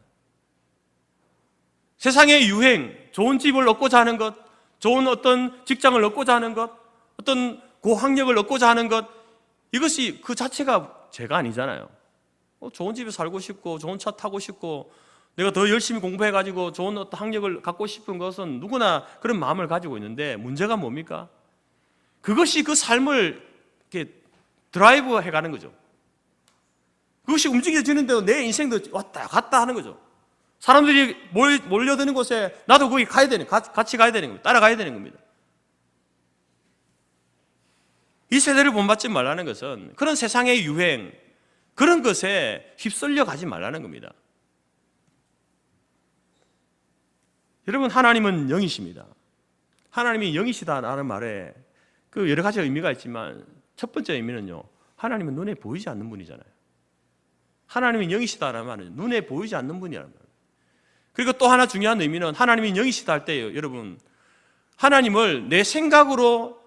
세상의 유행, 좋은 집을 얻고자 하는 것, 좋은 어떤 직장을 얻고자 하는 것, 어떤 고학력을 얻고자 하는 것, 이것이 그 자체가 죄가 아니잖아요. 좋은 집에 살고 싶고 좋은 차 타고 싶고 내가 더 열심히 공부해가지고 좋은 어떤 학력을 갖고 싶은 것은 누구나 그런 마음을 가지고 있는데 문제가 뭡니까? 그것이 그 삶을 이렇게 드라이브 해가는 거죠. 그것이 움직여지는 대로 내 인생도 왔다 갔다 하는 거죠. 사람들이 몰려드는 곳에 나도 거기 같이 가야 되는 겁니다. 따라가야 되는 겁니다. 이 세대를 본받지 말라는 것은 그런 세상의 유행, 그런 것에 휩쓸려 가지 말라는 겁니다. 여러분, 하나님은 영이십니다. 하나님이 영이시다라는 말에 그 여러 가지 의미가 있지만 첫 번째 의미는요, 하나님은 눈에 보이지 않는 분이잖아요. 하나님이 영이시다라는 말은 눈에 보이지 않는 분이라는 말이에요. 그리고 또 하나 중요한 의미는 하나님이 영이시다 할 때예요. 여러분, 하나님을 내 생각으로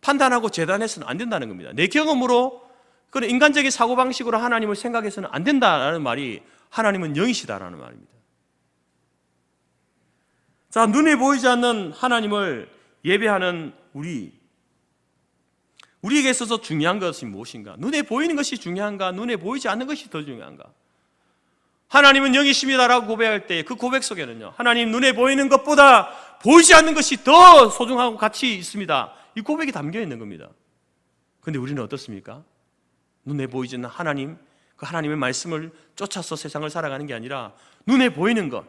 판단하고 재단해서는 안 된다는 겁니다. 내 경험으로, 그런 인간적인 사고방식으로 하나님을 생각해서는 안 된다는 말이 하나님은 영이시다라는 말입니다. 자, 눈에 보이지 않는 하나님을 예배하는 우리에게 있어서 중요한 것이 무엇인가? 눈에 보이는 것이 중요한가? 눈에 보이지 않는 것이 더 중요한가? 하나님은 영이십니다라고 고백할 때 그 고백 속에는요, 하나님 눈에 보이는 것보다 보이지 않는 것이 더 소중하고 가치 있습니다, 이 고백이 담겨 있는 겁니다. 그런데 우리는 어떻습니까? 눈에 보이지 않는 하나님, 그 하나님의 말씀을 쫓아서 세상을 살아가는 게 아니라 눈에 보이는 것,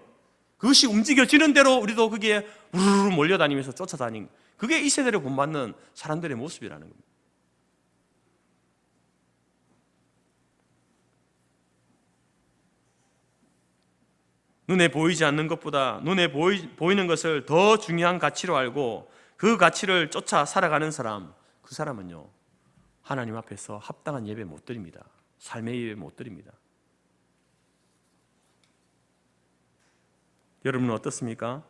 그것이 움직여지는 대로 우리도 거기에 우르르 몰려다니면서 쫓아다니는, 그게 이 세대를 본받는 사람들의 모습이라는 겁니다. 눈에 보이지 않는 것보다 눈에 보이는 것을 더 중요한 가치로 알고 그 가치를 쫓아 살아가는 사람, 그 사람은요, 하나님 앞에서 합당한 예배 못 드립니다. 삶의 예배 못 드립니다. 여러분은 어떻습니까?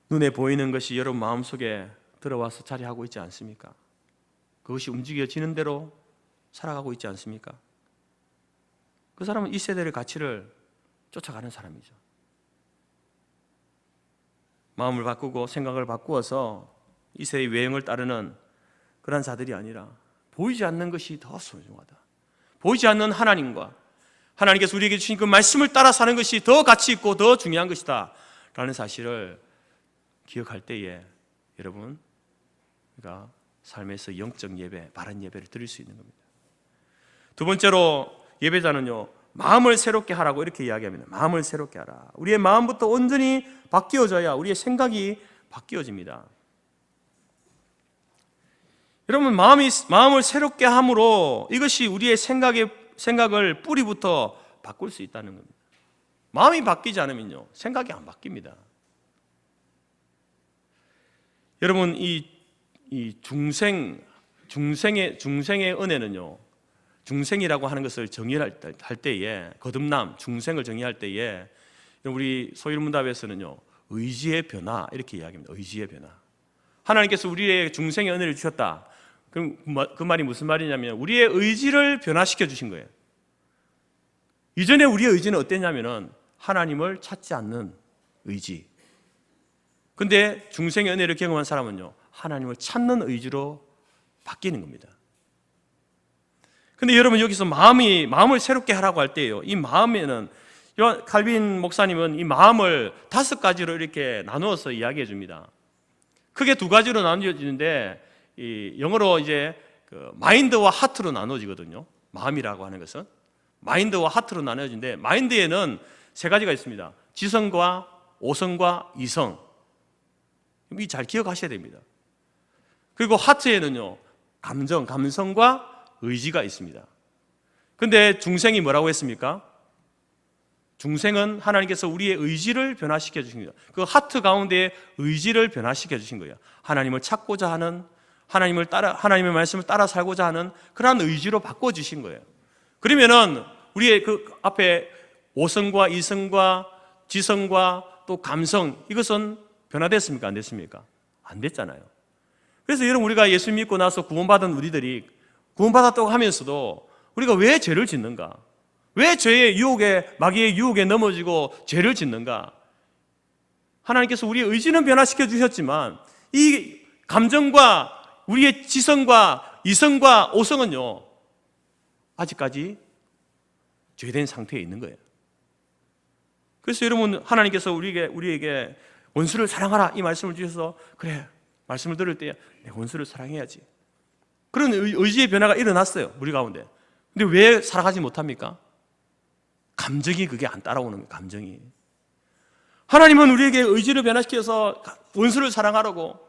눈에 보이는 것이 여러분 마음속에 들어와서 자리하고 있지 않습니까? 그것이 움직여지는 대로 살아가고 있지 않습니까? 그 사람은 이 세대의 가치를 쫓아가는 사람이죠. 마음을 바꾸고 생각을 바꾸어서 이 세대의 외형을 따르는 그런 자들이 아니라 보이지 않는 것이 더 소중하다, 보이지 않는 하나님과 하나님께서 우리에게 주신 그 말씀을 따라 사는 것이 더 가치 있고 더 중요한 것이다 라는 사실을 기억할 때에 여러분, 우리가 삶에서 영적 예배, 바른 예배를 드릴 수 있는 겁니다. 두 번째로 예배자는요, 마음을 새롭게 하라고 이렇게 이야기합니다. 마음을 새롭게 하라. 우리의 마음부터 온전히 바뀌어져야 우리의 생각이 바뀌어집니다. 여러분, 마음을 새롭게 함으로 이것이 우리의 생각을 뿌리부터 바꿀 수 있다는 겁니다. 마음이 바뀌지 않으면요, 생각이 안 바뀝니다. 여러분, 이 중생의 은혜는요, 중생이라고 하는 것을 정의할 때에, 거듭남, 중생을 정의할 때에 우리 소일문답에서는요, 의지의 변화 이렇게 이야기합니다. 의지의 변화. 하나님께서 우리의 중생의 은혜를 주셨다. 그럼 그 말이 무슨 말이냐면 우리의 의지를 변화시켜 주신 거예요. 이전에 우리의 의지는 어땠냐면은 하나님을 찾지 않는 의지. 근데 중생의 은혜를 경험한 사람은요, 하나님을 찾는 의지로 바뀌는 겁니다. 근데 여러분, 여기서 마음을 새롭게 하라고 할 때요, 이 마음에는 칼빈 목사님은 이 마음을 5가지로 이렇게 나누어서 이야기해 줍니다. 크게 2가지로 나누어지는데, 영어로 이제 마인드와 하트로 나누어지거든요. 마음이라고 하는 것은 마인드와 하트로 나누어지는데, 마인드에는 3가지가 있습니다. 지성과 오성과 이성. 이 잘 기억하셔야 됩니다. 그리고 하트에는요, 감성과 의지가 있습니다. 근데 중생이 뭐라고 했습니까? 중생은 하나님께서 우리의 의지를 변화시켜 주신 거예요. 그 하트 가운데 의지를 변화시켜 주신 거예요. 하나님을 찾고자 하는, 하나님의 말씀을 따라 살고자 하는 그러한 의지로 바꿔 주신 거예요. 그러면은 우리의 그 앞에 오성과 이성과 지성과 또 감성, 이것은 변화됐습니까? 안 됐습니까? 안 됐잖아요. 그래서 여러분, 우리가 예수 믿고 나서 구원받은 우리들이 구원받았다고 하면서도 우리가 왜 죄를 짓는가? 왜 죄의 유혹에, 마귀의 유혹에 넘어지고 죄를 짓는가? 하나님께서 우리의 의지는 변화시켜 주셨지만 이 감정과 우리의 지성과 이성과 오성은요, 아직까지 죄된 상태에 있는 거예요. 그래서 여러분, 하나님께서 우리에게 원수를 사랑하라 이 말씀을 주셔서, 그래, 말씀을 들을 때 내 원수를 사랑해야지, 그런 의지의 변화가 일어났어요, 우리 가운데. 근데 왜 살아가지 못합니까? 감정이 그게 안 따라오는 거예요. 감정이. 하나님은 우리에게 의지를 변화시켜서 원수를 사랑하라고,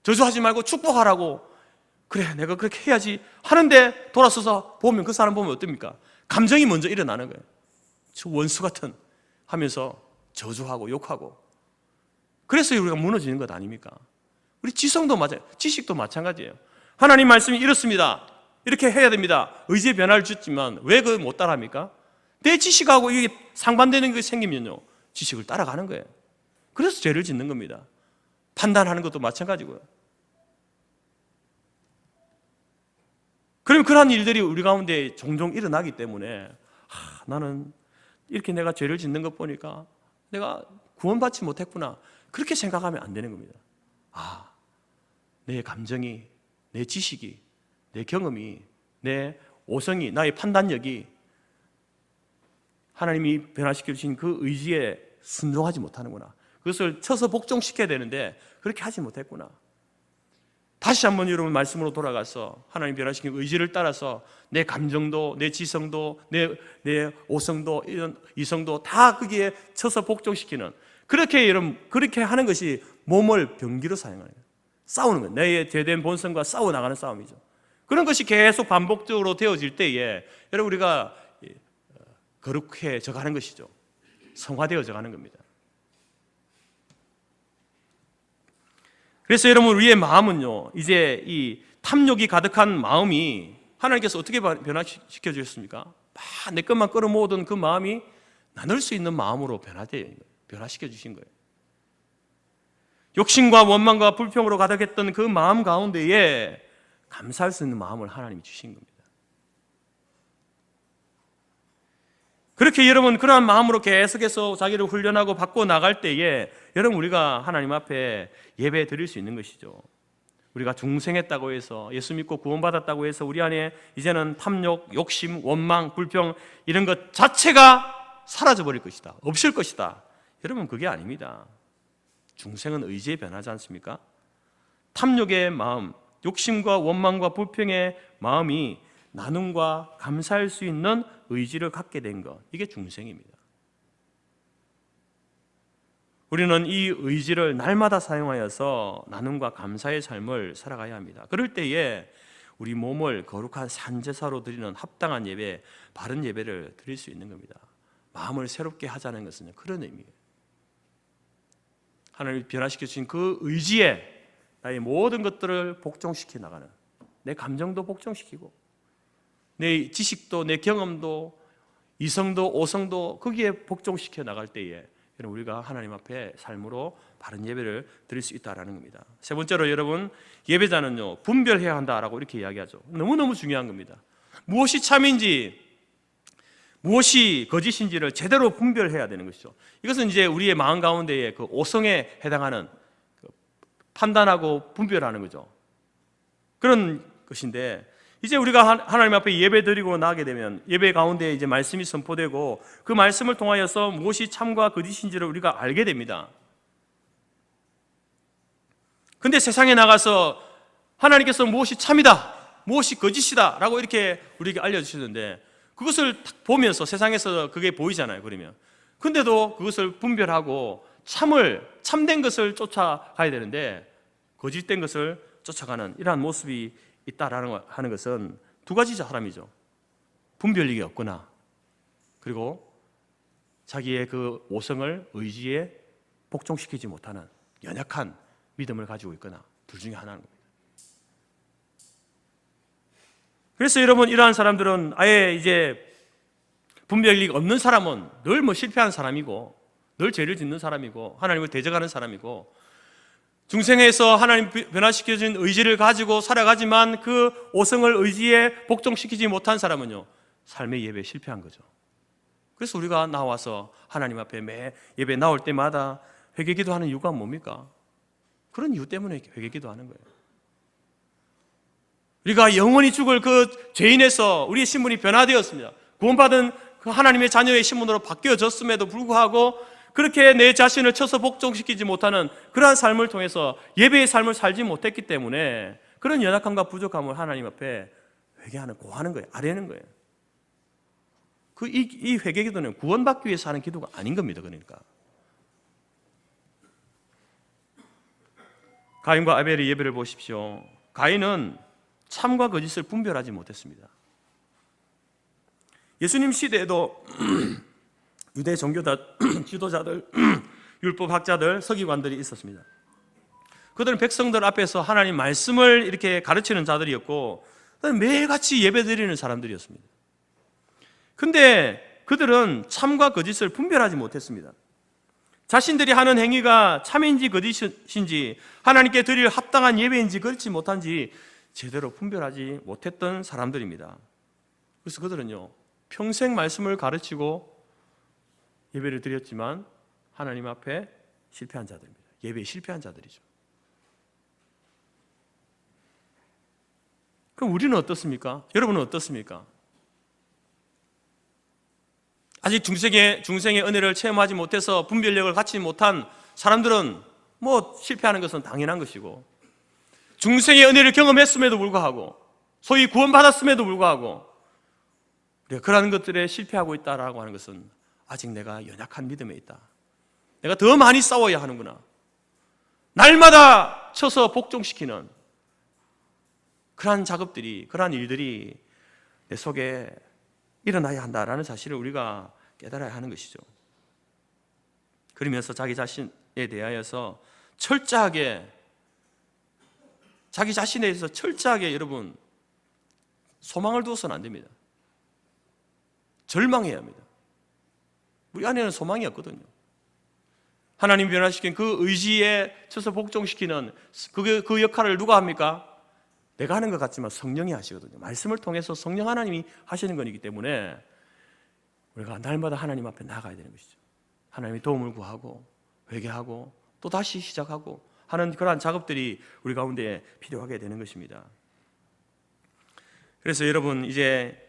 저주하지 말고 축복하라고, 그래 내가 그렇게 해야지 하는데 돌아서서 보면, 그 사람 보면 어떻습니까? 감정이 먼저 일어나는 거예요. 저 원수 같은 하면서 저주하고 욕하고. 그래서 우리가 무너지는 것 아닙니까? 우리 지성도 맞아요. 지식도 마찬가지예요. 하나님 말씀이 이렇습니다, 이렇게 해야 됩니다, 의지의 변화를 줬지만 왜 그걸 못 따라합니까? 내 지식하고 이게 상반되는 게 생기면요, 지식을 따라가는 거예요. 그래서 죄를 짓는 겁니다. 판단하는 것도 마찬가지고요. 그러면 그러한 일들이 우리 가운데 종종 일어나기 때문에 나는 이렇게 내가 죄를 짓는 것 보니까 내가 구원받지 못했구나, 그렇게 생각하면 안 되는 겁니다. 내 감정이, 내 지식이, 내 경험이, 내 오성이, 나의 판단력이 하나님이 변화시켜 주신 그 의지에 순종하지 못하는구나, 그것을 쳐서 복종시켜야 되는데 그렇게 하지 못했구나. 다시 한번 여러분 말씀으로 돌아가서 하나님 변화시킨 의지를 따라서 내 감정도, 내 지성도, 내 오성도, 이성도 다 거기에 쳐서 복종시키는, 그렇게 하는 것이 몸을 병기로 사용하는 거예요. 싸우는 거예요. 내 죄된 본성과 싸워 나가는 싸움이죠. 그런 것이 계속 반복적으로 되어질 때에 여러분, 우리가 거룩해져 가는 것이죠. 성화되어져 가는 겁니다. 그래서 여러분, 우리의 마음은요, 이제 이 탐욕이 가득한 마음이 하나님께서 어떻게 변화시켜 주셨습니까? 막 내 것만 끌어모으던 그 마음이 나눌 수 있는 마음으로 변화시켜 주신 거예요. 욕심과 원망과 불평으로 가득했던 그 마음 가운데에 감사할 수 있는 마음을 하나님이 주신 겁니다. 그렇게 여러분, 그러한 마음으로 계속해서 자기를 훈련하고 바꿔 나갈 때에 여러분, 우리가 하나님 앞에 예배 드릴 수 있는 것이죠. 우리가 중생했다고 해서, 예수 믿고 구원받았다고 해서 우리 안에 이제는 탐욕, 욕심, 원망, 불평 이런 것 자체가 사라져버릴 것이다, 없을 것이다, 여러분, 그게 아닙니다. 중생은 의지에 변하지 않습니까? 탐욕의 마음, 욕심과 원망과 불평의 마음이 나눔과 감사할 수 있는 의지를 갖게 된 것, 이게 중생입니다. 우리는 이 의지를 날마다 사용하여서 나눔과 감사의 삶을 살아가야 합니다. 그럴 때에 우리 몸을 거룩한 산제사로 드리는 합당한 예배, 바른 예배를 드릴 수 있는 겁니다. 마음을 새롭게 하자는 것은 그런 의미예요. 하나님이 변화시켜 주신 그 의지에 나의 모든 것들을 복종시켜 나가는, 내 감정도 복종시키고 내 지식도 내 경험도 이성도 오성도 거기에 복종시켜 나갈 때에 우리가 하나님 앞에 삶으로 바른 예배를 드릴 수 있다라는 겁니다. 세 번째로 여러분, 예배자는요 분별해야 한다라고 이렇게 이야기하죠. 너무너무 중요한 겁니다. 무엇이 참인지 무엇이 거짓인지를 제대로 분별해야 되는 것이죠. 이것은 이제 우리의 마음 가운데의 그 오성에 해당하는 판단하고 분별하는 거죠. 그런 것인데, 이제 우리가 하나님 앞에 예배 드리고 나가게 되면 예배 가운데 이제 말씀이 선포되고 그 말씀을 통하여서 무엇이 참과 거짓인지를 우리가 알게 됩니다. 근데 세상에 나가서 하나님께서 무엇이 참이다, 무엇이 거짓이다 라고 이렇게 우리에게 알려주시는데, 그것을 딱 보면서 세상에서 그게 보이잖아요. 그러면 근데도 그것을 분별하고 참된 것을 쫓아가야 되는데 거짓된 것을 쫓아가는 이러한 모습이 있다라는 하는 것은 두 가지 사람이죠. 분별력이 없거나, 그리고 자기의 그 오성을 의지에 복종시키지 못하는 연약한 믿음을 가지고 있거나, 둘 중에 하나인 겁니다. 그래서 여러분, 이러한 사람들은 아예 이제 분별력이 없는 사람은 늘 뭐 실패한 사람이고, 늘 죄를 짓는 사람이고, 하나님을 대적하는 사람이고, 중생에서 하나님 변화시켜준 의지를 가지고 살아가지만 그 오성을 의지에 복종시키지 못한 사람은요 삶의 예배에 실패한 거죠. 그래서 우리가 나와서 하나님 앞에 매 예배 나올 때마다 회개기도하는 이유가 뭡니까? 그런 이유 때문에 회개기도하는 거예요. 우리가 영원히 죽을 그 죄인에서 우리의 신분이 변화되었습니다. 구원받은 그 하나님의 자녀의 신분으로 바뀌어졌음에도 불구하고 그렇게 내 자신을 쳐서 복종시키지 못하는 그러한 삶을 통해서 예배의 삶을 살지 못했기 때문에 그런 연약함과 부족함을 하나님 앞에 회개하는, 고하는 거예요. 아뢰는 거예요. 이 회개기도는 구원받기 위해서 하는 기도가 아닌 겁니다. 그러니까 가인과 아벨의 예배를 보십시오. 가인은 참과 거짓을 분별하지 못했습니다. 예수님 시대에도 유대 종교 지도자들, 율법학자들, 서기관들이 있었습니다. 그들은 백성들 앞에서 하나님 말씀을 이렇게 가르치는 자들이었고 매일같이 예배드리는 사람들이었습니다. 근데 그들은 참과 거짓을 분별하지 못했습니다. 자신들이 하는 행위가 참인지 거짓인지, 하나님께 드릴 합당한 예배인지 그렇지 못한지 제대로 분별하지 못했던 사람들입니다. 그래서 그들은요 평생 말씀을 가르치고 예배를 드렸지만 하나님 앞에 실패한 자들입니다. 예배에 실패한 자들이죠. 그럼 우리는 어떻습니까? 여러분은 어떻습니까? 아직 중생의 은혜를 체험하지 못해서 분별력을 갖지 못한 사람들은 뭐 실패하는 것은 당연한 것이고, 중생의 은혜를 경험했음에도 불구하고, 소위 구원받았음에도 불구하고 우리가 그러한 것들에 실패하고 있다라고 하는 것은 아직 내가 연약한 믿음에 있다. 내가 더 많이 싸워야 하는구나. 날마다 쳐서 복종시키는 그러한 작업들이, 그러한 일들이 내 속에 일어나야 한다라는 사실을 우리가 깨달아야 하는 것이죠. 그러면서 자기 자신에 대하여서 철저하게, 자기 자신에 대해서 철저하게 여러분 소망을 두어서는 안 됩니다. 절망해야 합니다. 우리 안에는 소망이 없거든요. 하나님 변화시킨 그 의지에 쳐서 복종시키는 그 역할을 누가 합니까? 내가 하는 것 같지만 성령이 하시거든요. 말씀을 통해서 성령 하나님이 하시는 것이기 때문에 우리가 날마다 하나님 앞에 나가야 되는 것이죠. 하나님의 도움을 구하고 회개하고 또 다시 시작하고 하는 그러한 작업들이 우리 가운데 필요하게 되는 것입니다. 그래서 여러분, 이제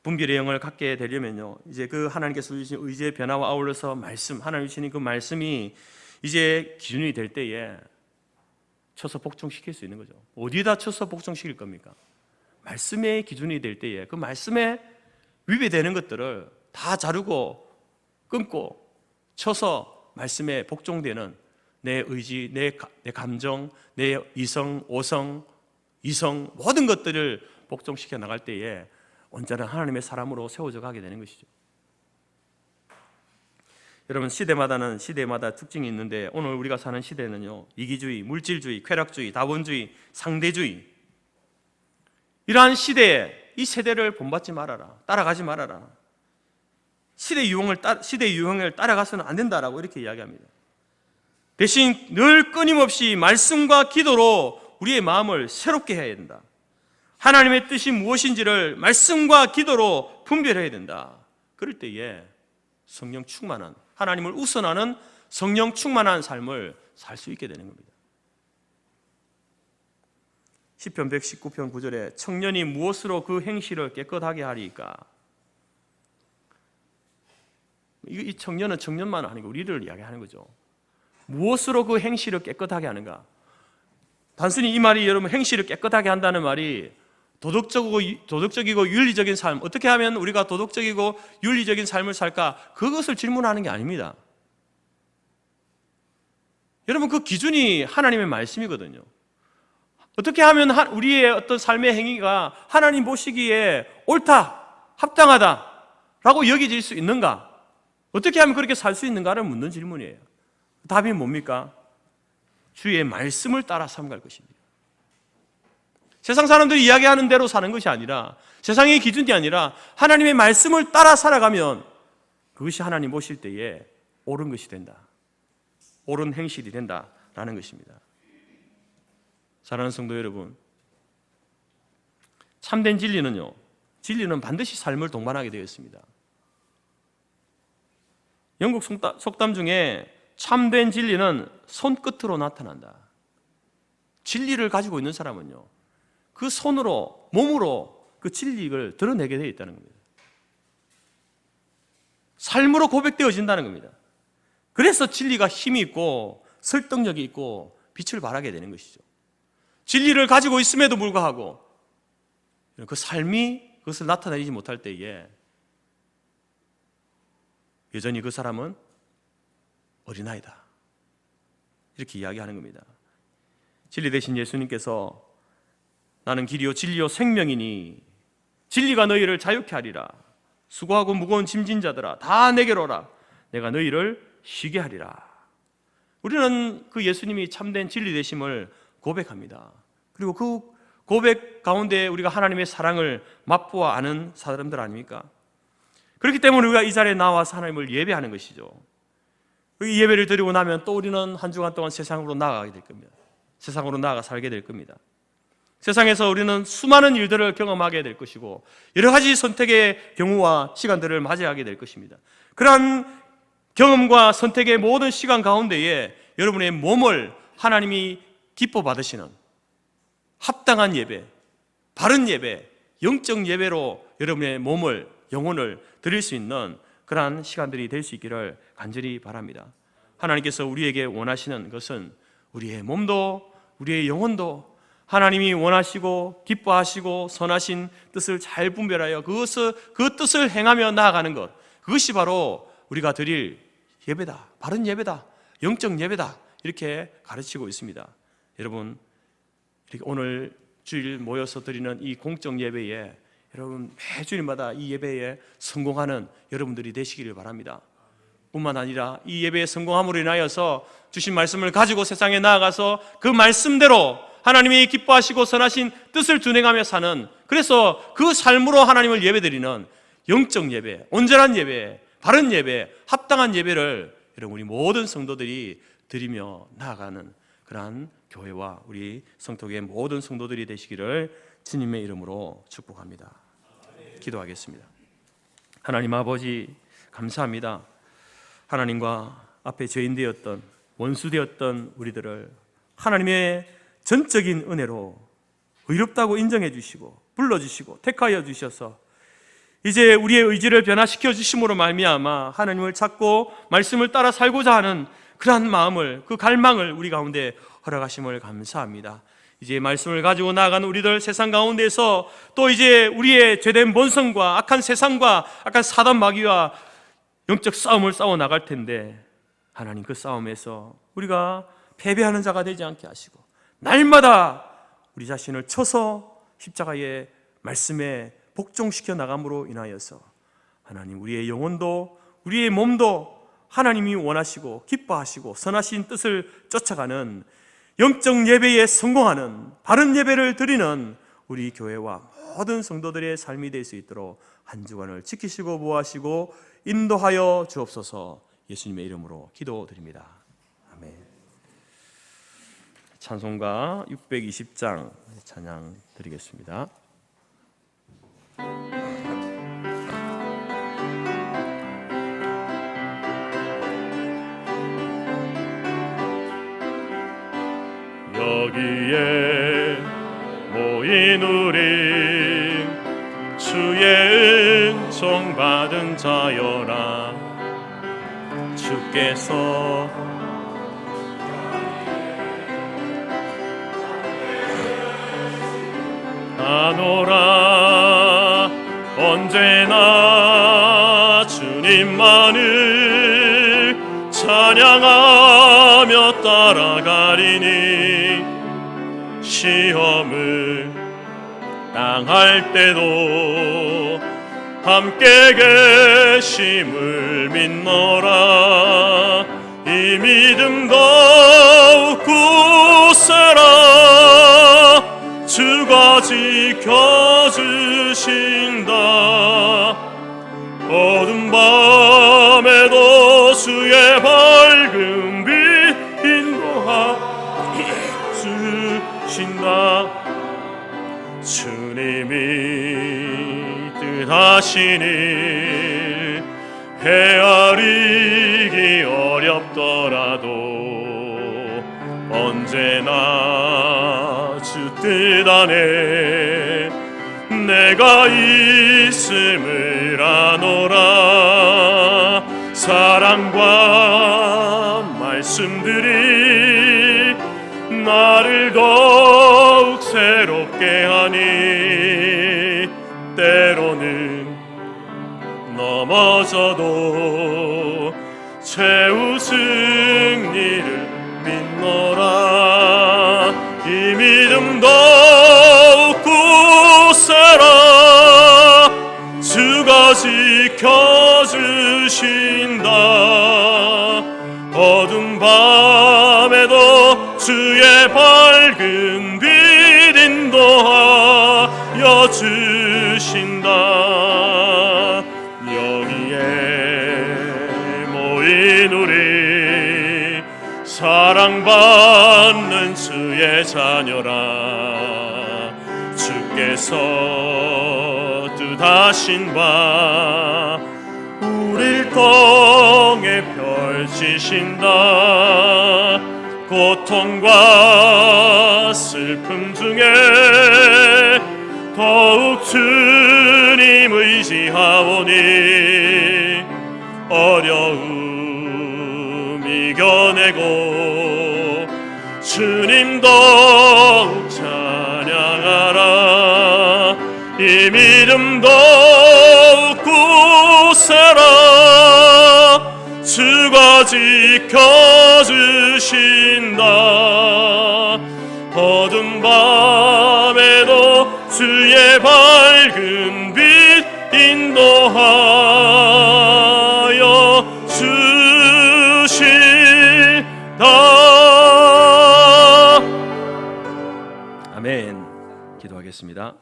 분별의 영을 갖게 되려면요, 이제 그 하나님께서 주신 의지의 변화와 아울러서 하나님 주시는 그 말씀이 이제 기준이 될 때에 쳐서 복종시킬 수 있는 거죠. 어디에다 쳐서 복종시킬 겁니까? 말씀의 기준이 될 때에 그 말씀에 위배되는 것들을 다 자르고 끊고 쳐서 말씀에 복종되는 내 의지, 내 감정, 내 이성, 오성, 이성 모든 것들을 복종시켜 나갈 때에 언제나 하나님의 사람으로 세워져 가게 되는 것이죠. 여러분, 시대마다 특징이 있는데 오늘 우리가 사는 시대는요, 이기주의, 물질주의, 쾌락주의, 다원주의, 상대주의, 이러한 시대에 이 세대를 본받지 말아라, 따라가지 말아라, 시대 유행을 따라가서는 안 된다라고 이렇게 이야기합니다. 대신 늘 끊임없이 말씀과 기도로 우리의 마음을 새롭게 해야 된다. 하나님의 뜻이 무엇인지를 말씀과 기도로 분별해야 된다. 그럴 때에 성령 충만한, 하나님을 우선하는 성령 충만한 삶을 살 수 있게 되는 겁니다. 시편 119편 9절에 청년이 무엇으로 그 행실을 깨끗하게 하리까? 이 청년은 청년만 아니고 우리를 이야기하는 거죠. 무엇으로 그 행실을 깨끗하게 하는가? 단순히 이 말이 여러분 행실을 깨끗하게 한다는 말이 도덕적이고 윤리적인 삶, 어떻게 하면 우리가 도덕적이고 윤리적인 삶을 살까? 그것을 질문하는 게 아닙니다. 여러분, 그 기준이 하나님의 말씀이거든요. 어떻게 하면 우리의 어떤 삶의 행위가 하나님 보시기에 옳다, 합당하다라고 여겨질 수 있는가? 어떻게 하면 그렇게 살 수 있는가를 묻는 질문이에요. 답이 뭡니까? 주의 말씀을 따라 삼갈 것입니다. 세상 사람들이 이야기하는 대로 사는 것이 아니라, 세상의 기준이 아니라 하나님의 말씀을 따라 살아가면 그것이 하나님 보실 때에 옳은 것이 된다, 옳은 행실이 된다라는 것입니다. 사랑하는 성도 여러분, 참된 진리는 반드시 삶을 동반하게 되어 있습니다. 영국 속담 중에 참된 진리는 손끝으로 나타난다. 진리를 가지고 있는 사람은요, 그 손으로, 몸으로 그 진리를 드러내게 되어 있다는 겁니다. 삶으로 고백되어진다는 겁니다. 그래서 진리가 힘이 있고 설득력이 있고 빛을 발하게 되는 것이죠. 진리를 가지고 있음에도 불구하고 그 삶이 그것을 나타내지 못할 때에 여전히 그 사람은 어린아이다, 이렇게 이야기하는 겁니다. 진리 대신 예수님께서 나는 길이요 진리요 생명이니 진리가 너희를 자유케 하리라. 수고하고 무거운 짐진 자들아 다 내게로 오라. 내가 너희를 쉬게 하리라. 우리는 그 예수님이 참된 진리 되심을 고백합니다. 그리고 그 고백 가운데 우리가 하나님의 사랑을 맛보아 아는 사람들 아닙니까? 그렇기 때문에 우리가 이 자리에 나와서 하나님을 예배하는 것이죠. 이 예배를 드리고 나면 또 우리는 한 주간 동안 세상으로 나아가게 될 겁니다. 세상으로 나아가 살게 될 겁니다. 세상에서 우리는 수많은 일들을 경험하게 될 것이고 여러 가지 선택의 경우와 시간들을 맞이하게 될 것입니다. 그러한 경험과 선택의 모든 시간 가운데에 여러분의 몸을 하나님이 기뻐 받으시는 합당한 예배, 바른 예배, 영적 예배로 여러분의 몸을, 영혼을 드릴 수 있는 그러한 시간들이 될 수 있기를 간절히 바랍니다. 하나님께서 우리에게 원하시는 것은 우리의 몸도 우리의 영혼도 하나님이 원하시고 기뻐하시고 선하신 뜻을 잘 분별하여 그 뜻을 행하며 나아가는 것, 그것이 바로 우리가 드릴 예배다, 바른 예배다, 영적 예배다, 이렇게 가르치고 있습니다. 여러분, 이렇게 오늘 주일 모여서 드리는 이 공적 예배에 여러분 매 주일마다 이 예배에 성공하는 여러분들이 되시기를 바랍니다. 뿐만 아니라 이 예배에 성공함으로 인하여서 주신 말씀을 가지고 세상에 나아가서 그 말씀대로 하나님이 기뻐하시고 선하신 뜻을 준행하며 사는, 그래서 그 삶으로 하나님을 예배드리는 영적 예배, 온전한 예배, 바른 예배, 합당한 예배를 여러분 우리 모든 성도들이 드리며 나아가는 그러한 교회와 우리 성도의 모든 성도들이 되시기를 주님의 이름으로 축복합니다. 기도하겠습니다. 하나님 아버지, 감사합니다. 하나님과 앞에 죄인되었던, 원수되었던 우리들을 하나님의 전적인 은혜로 의롭다고 인정해 주시고 불러주시고 택하여 주셔서 이제 우리의 의지를 변화시켜 주심으로 말미암아 하나님을 찾고 말씀을 따라 살고자 하는 그러한 마음을, 그 갈망을 우리 가운데 허락하심을 감사합니다. 이제 말씀을 가지고 나아가는 우리들 세상 가운데서 또 이제 우리의 죄된 본성과 악한 세상과 악한 사단 마귀와 영적 싸움을 싸워 나갈 텐데 하나님 그 싸움에서 우리가 패배하는 자가 되지 않게 하시고 날마다 우리 자신을 쳐서 십자가의 말씀에 복종시켜 나감으로 인하여서 하나님 우리의 영혼도 우리의 몸도 하나님이 원하시고 기뻐하시고 선하신 뜻을 쫓아가는 영적 예배에 성공하는 바른 예배를 드리는 우리 교회와 모든 성도들의 삶이 될 수 있도록 한 주간을 지키시고 보호하시고 인도하여 주옵소서. 예수님의 이름으로 기도드립니다. 아멘. 찬송가 620장 찬양 드리겠습니다. 여기에 모인 우리 주의 은총 받은 자여라. 주께서 나노라 언제나 주님만을 찬양하며 따라가리니 시험을 당할 때도 함께 계심을 믿노라. 이 믿음 더욱 굳세라. 주가 지켜주신다. 어두운 밤에도 주의 밝은 빛 인도하 주신다. 주님이 뜻하신 일 헤아리기 어렵더라도 언제나 주 뜻 안에 내가 있음을 아노라. 사랑과 말씀들이 나를 더욱 새롭게 하니 때로는 넘어져도 최후 승리를 믿노라. 이 믿음 더욱 굳세라. 주가 지켜주신다. 어두운 밤에도 주의 밝은 빛 인도하여 주신다. 여기에 모인 우리 사랑받는 주의 자녀라. 주께서 뜻하신 바 우릴 통해 펼치신다. 고통과 슬픔 중에 더욱 주님 의지하오니 어려움 이겨내고 주님 더욱 찬양하라. 이 믿음 더욱 굳세라. 주가 지켜주신다. 어두운 밤에도 주의 밝은 빛 인도하여 주신다. 아멘. 기도하겠습니다.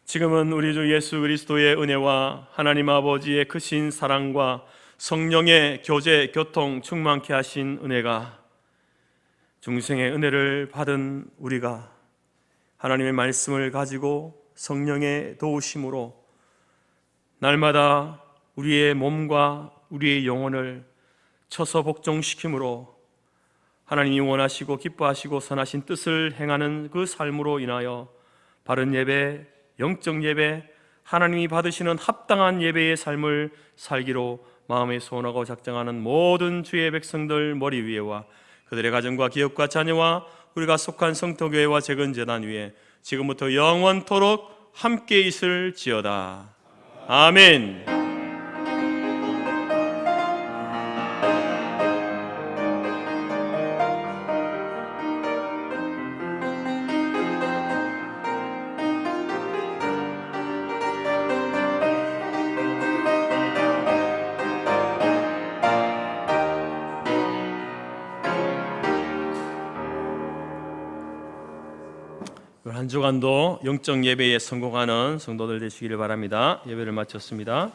지금은 우리 주 예수 그리스도의 은혜와 하나님 아버지의 크신 사랑과 성령의 교제, 교통 충만케 하신 은혜가 중생의 은혜를 받은 우리가 하나님의 말씀을 가지고 성령의 도우심으로 날마다 우리의 몸과 우리의 영혼을 쳐서 복종시킴으로 하나님이 원하시고 기뻐하시고 선하신 뜻을 행하는 그 삶으로 인하여 바른 예배, 영적 예배, 하나님이 받으시는 합당한 예배의 삶을 살기로 마음에 소원하고 작정하는 모든 주의 백성들 머리 위에와 그들의 가정과 기업과 자녀와 우리가 속한 성토교회와 재건재단 위에 지금부터 영원토록 함께 있을지어다. 아멘. 한 주간도 영적 예배에 성공하는 성도들 되시기를 바랍니다. 예배를 마쳤습니다.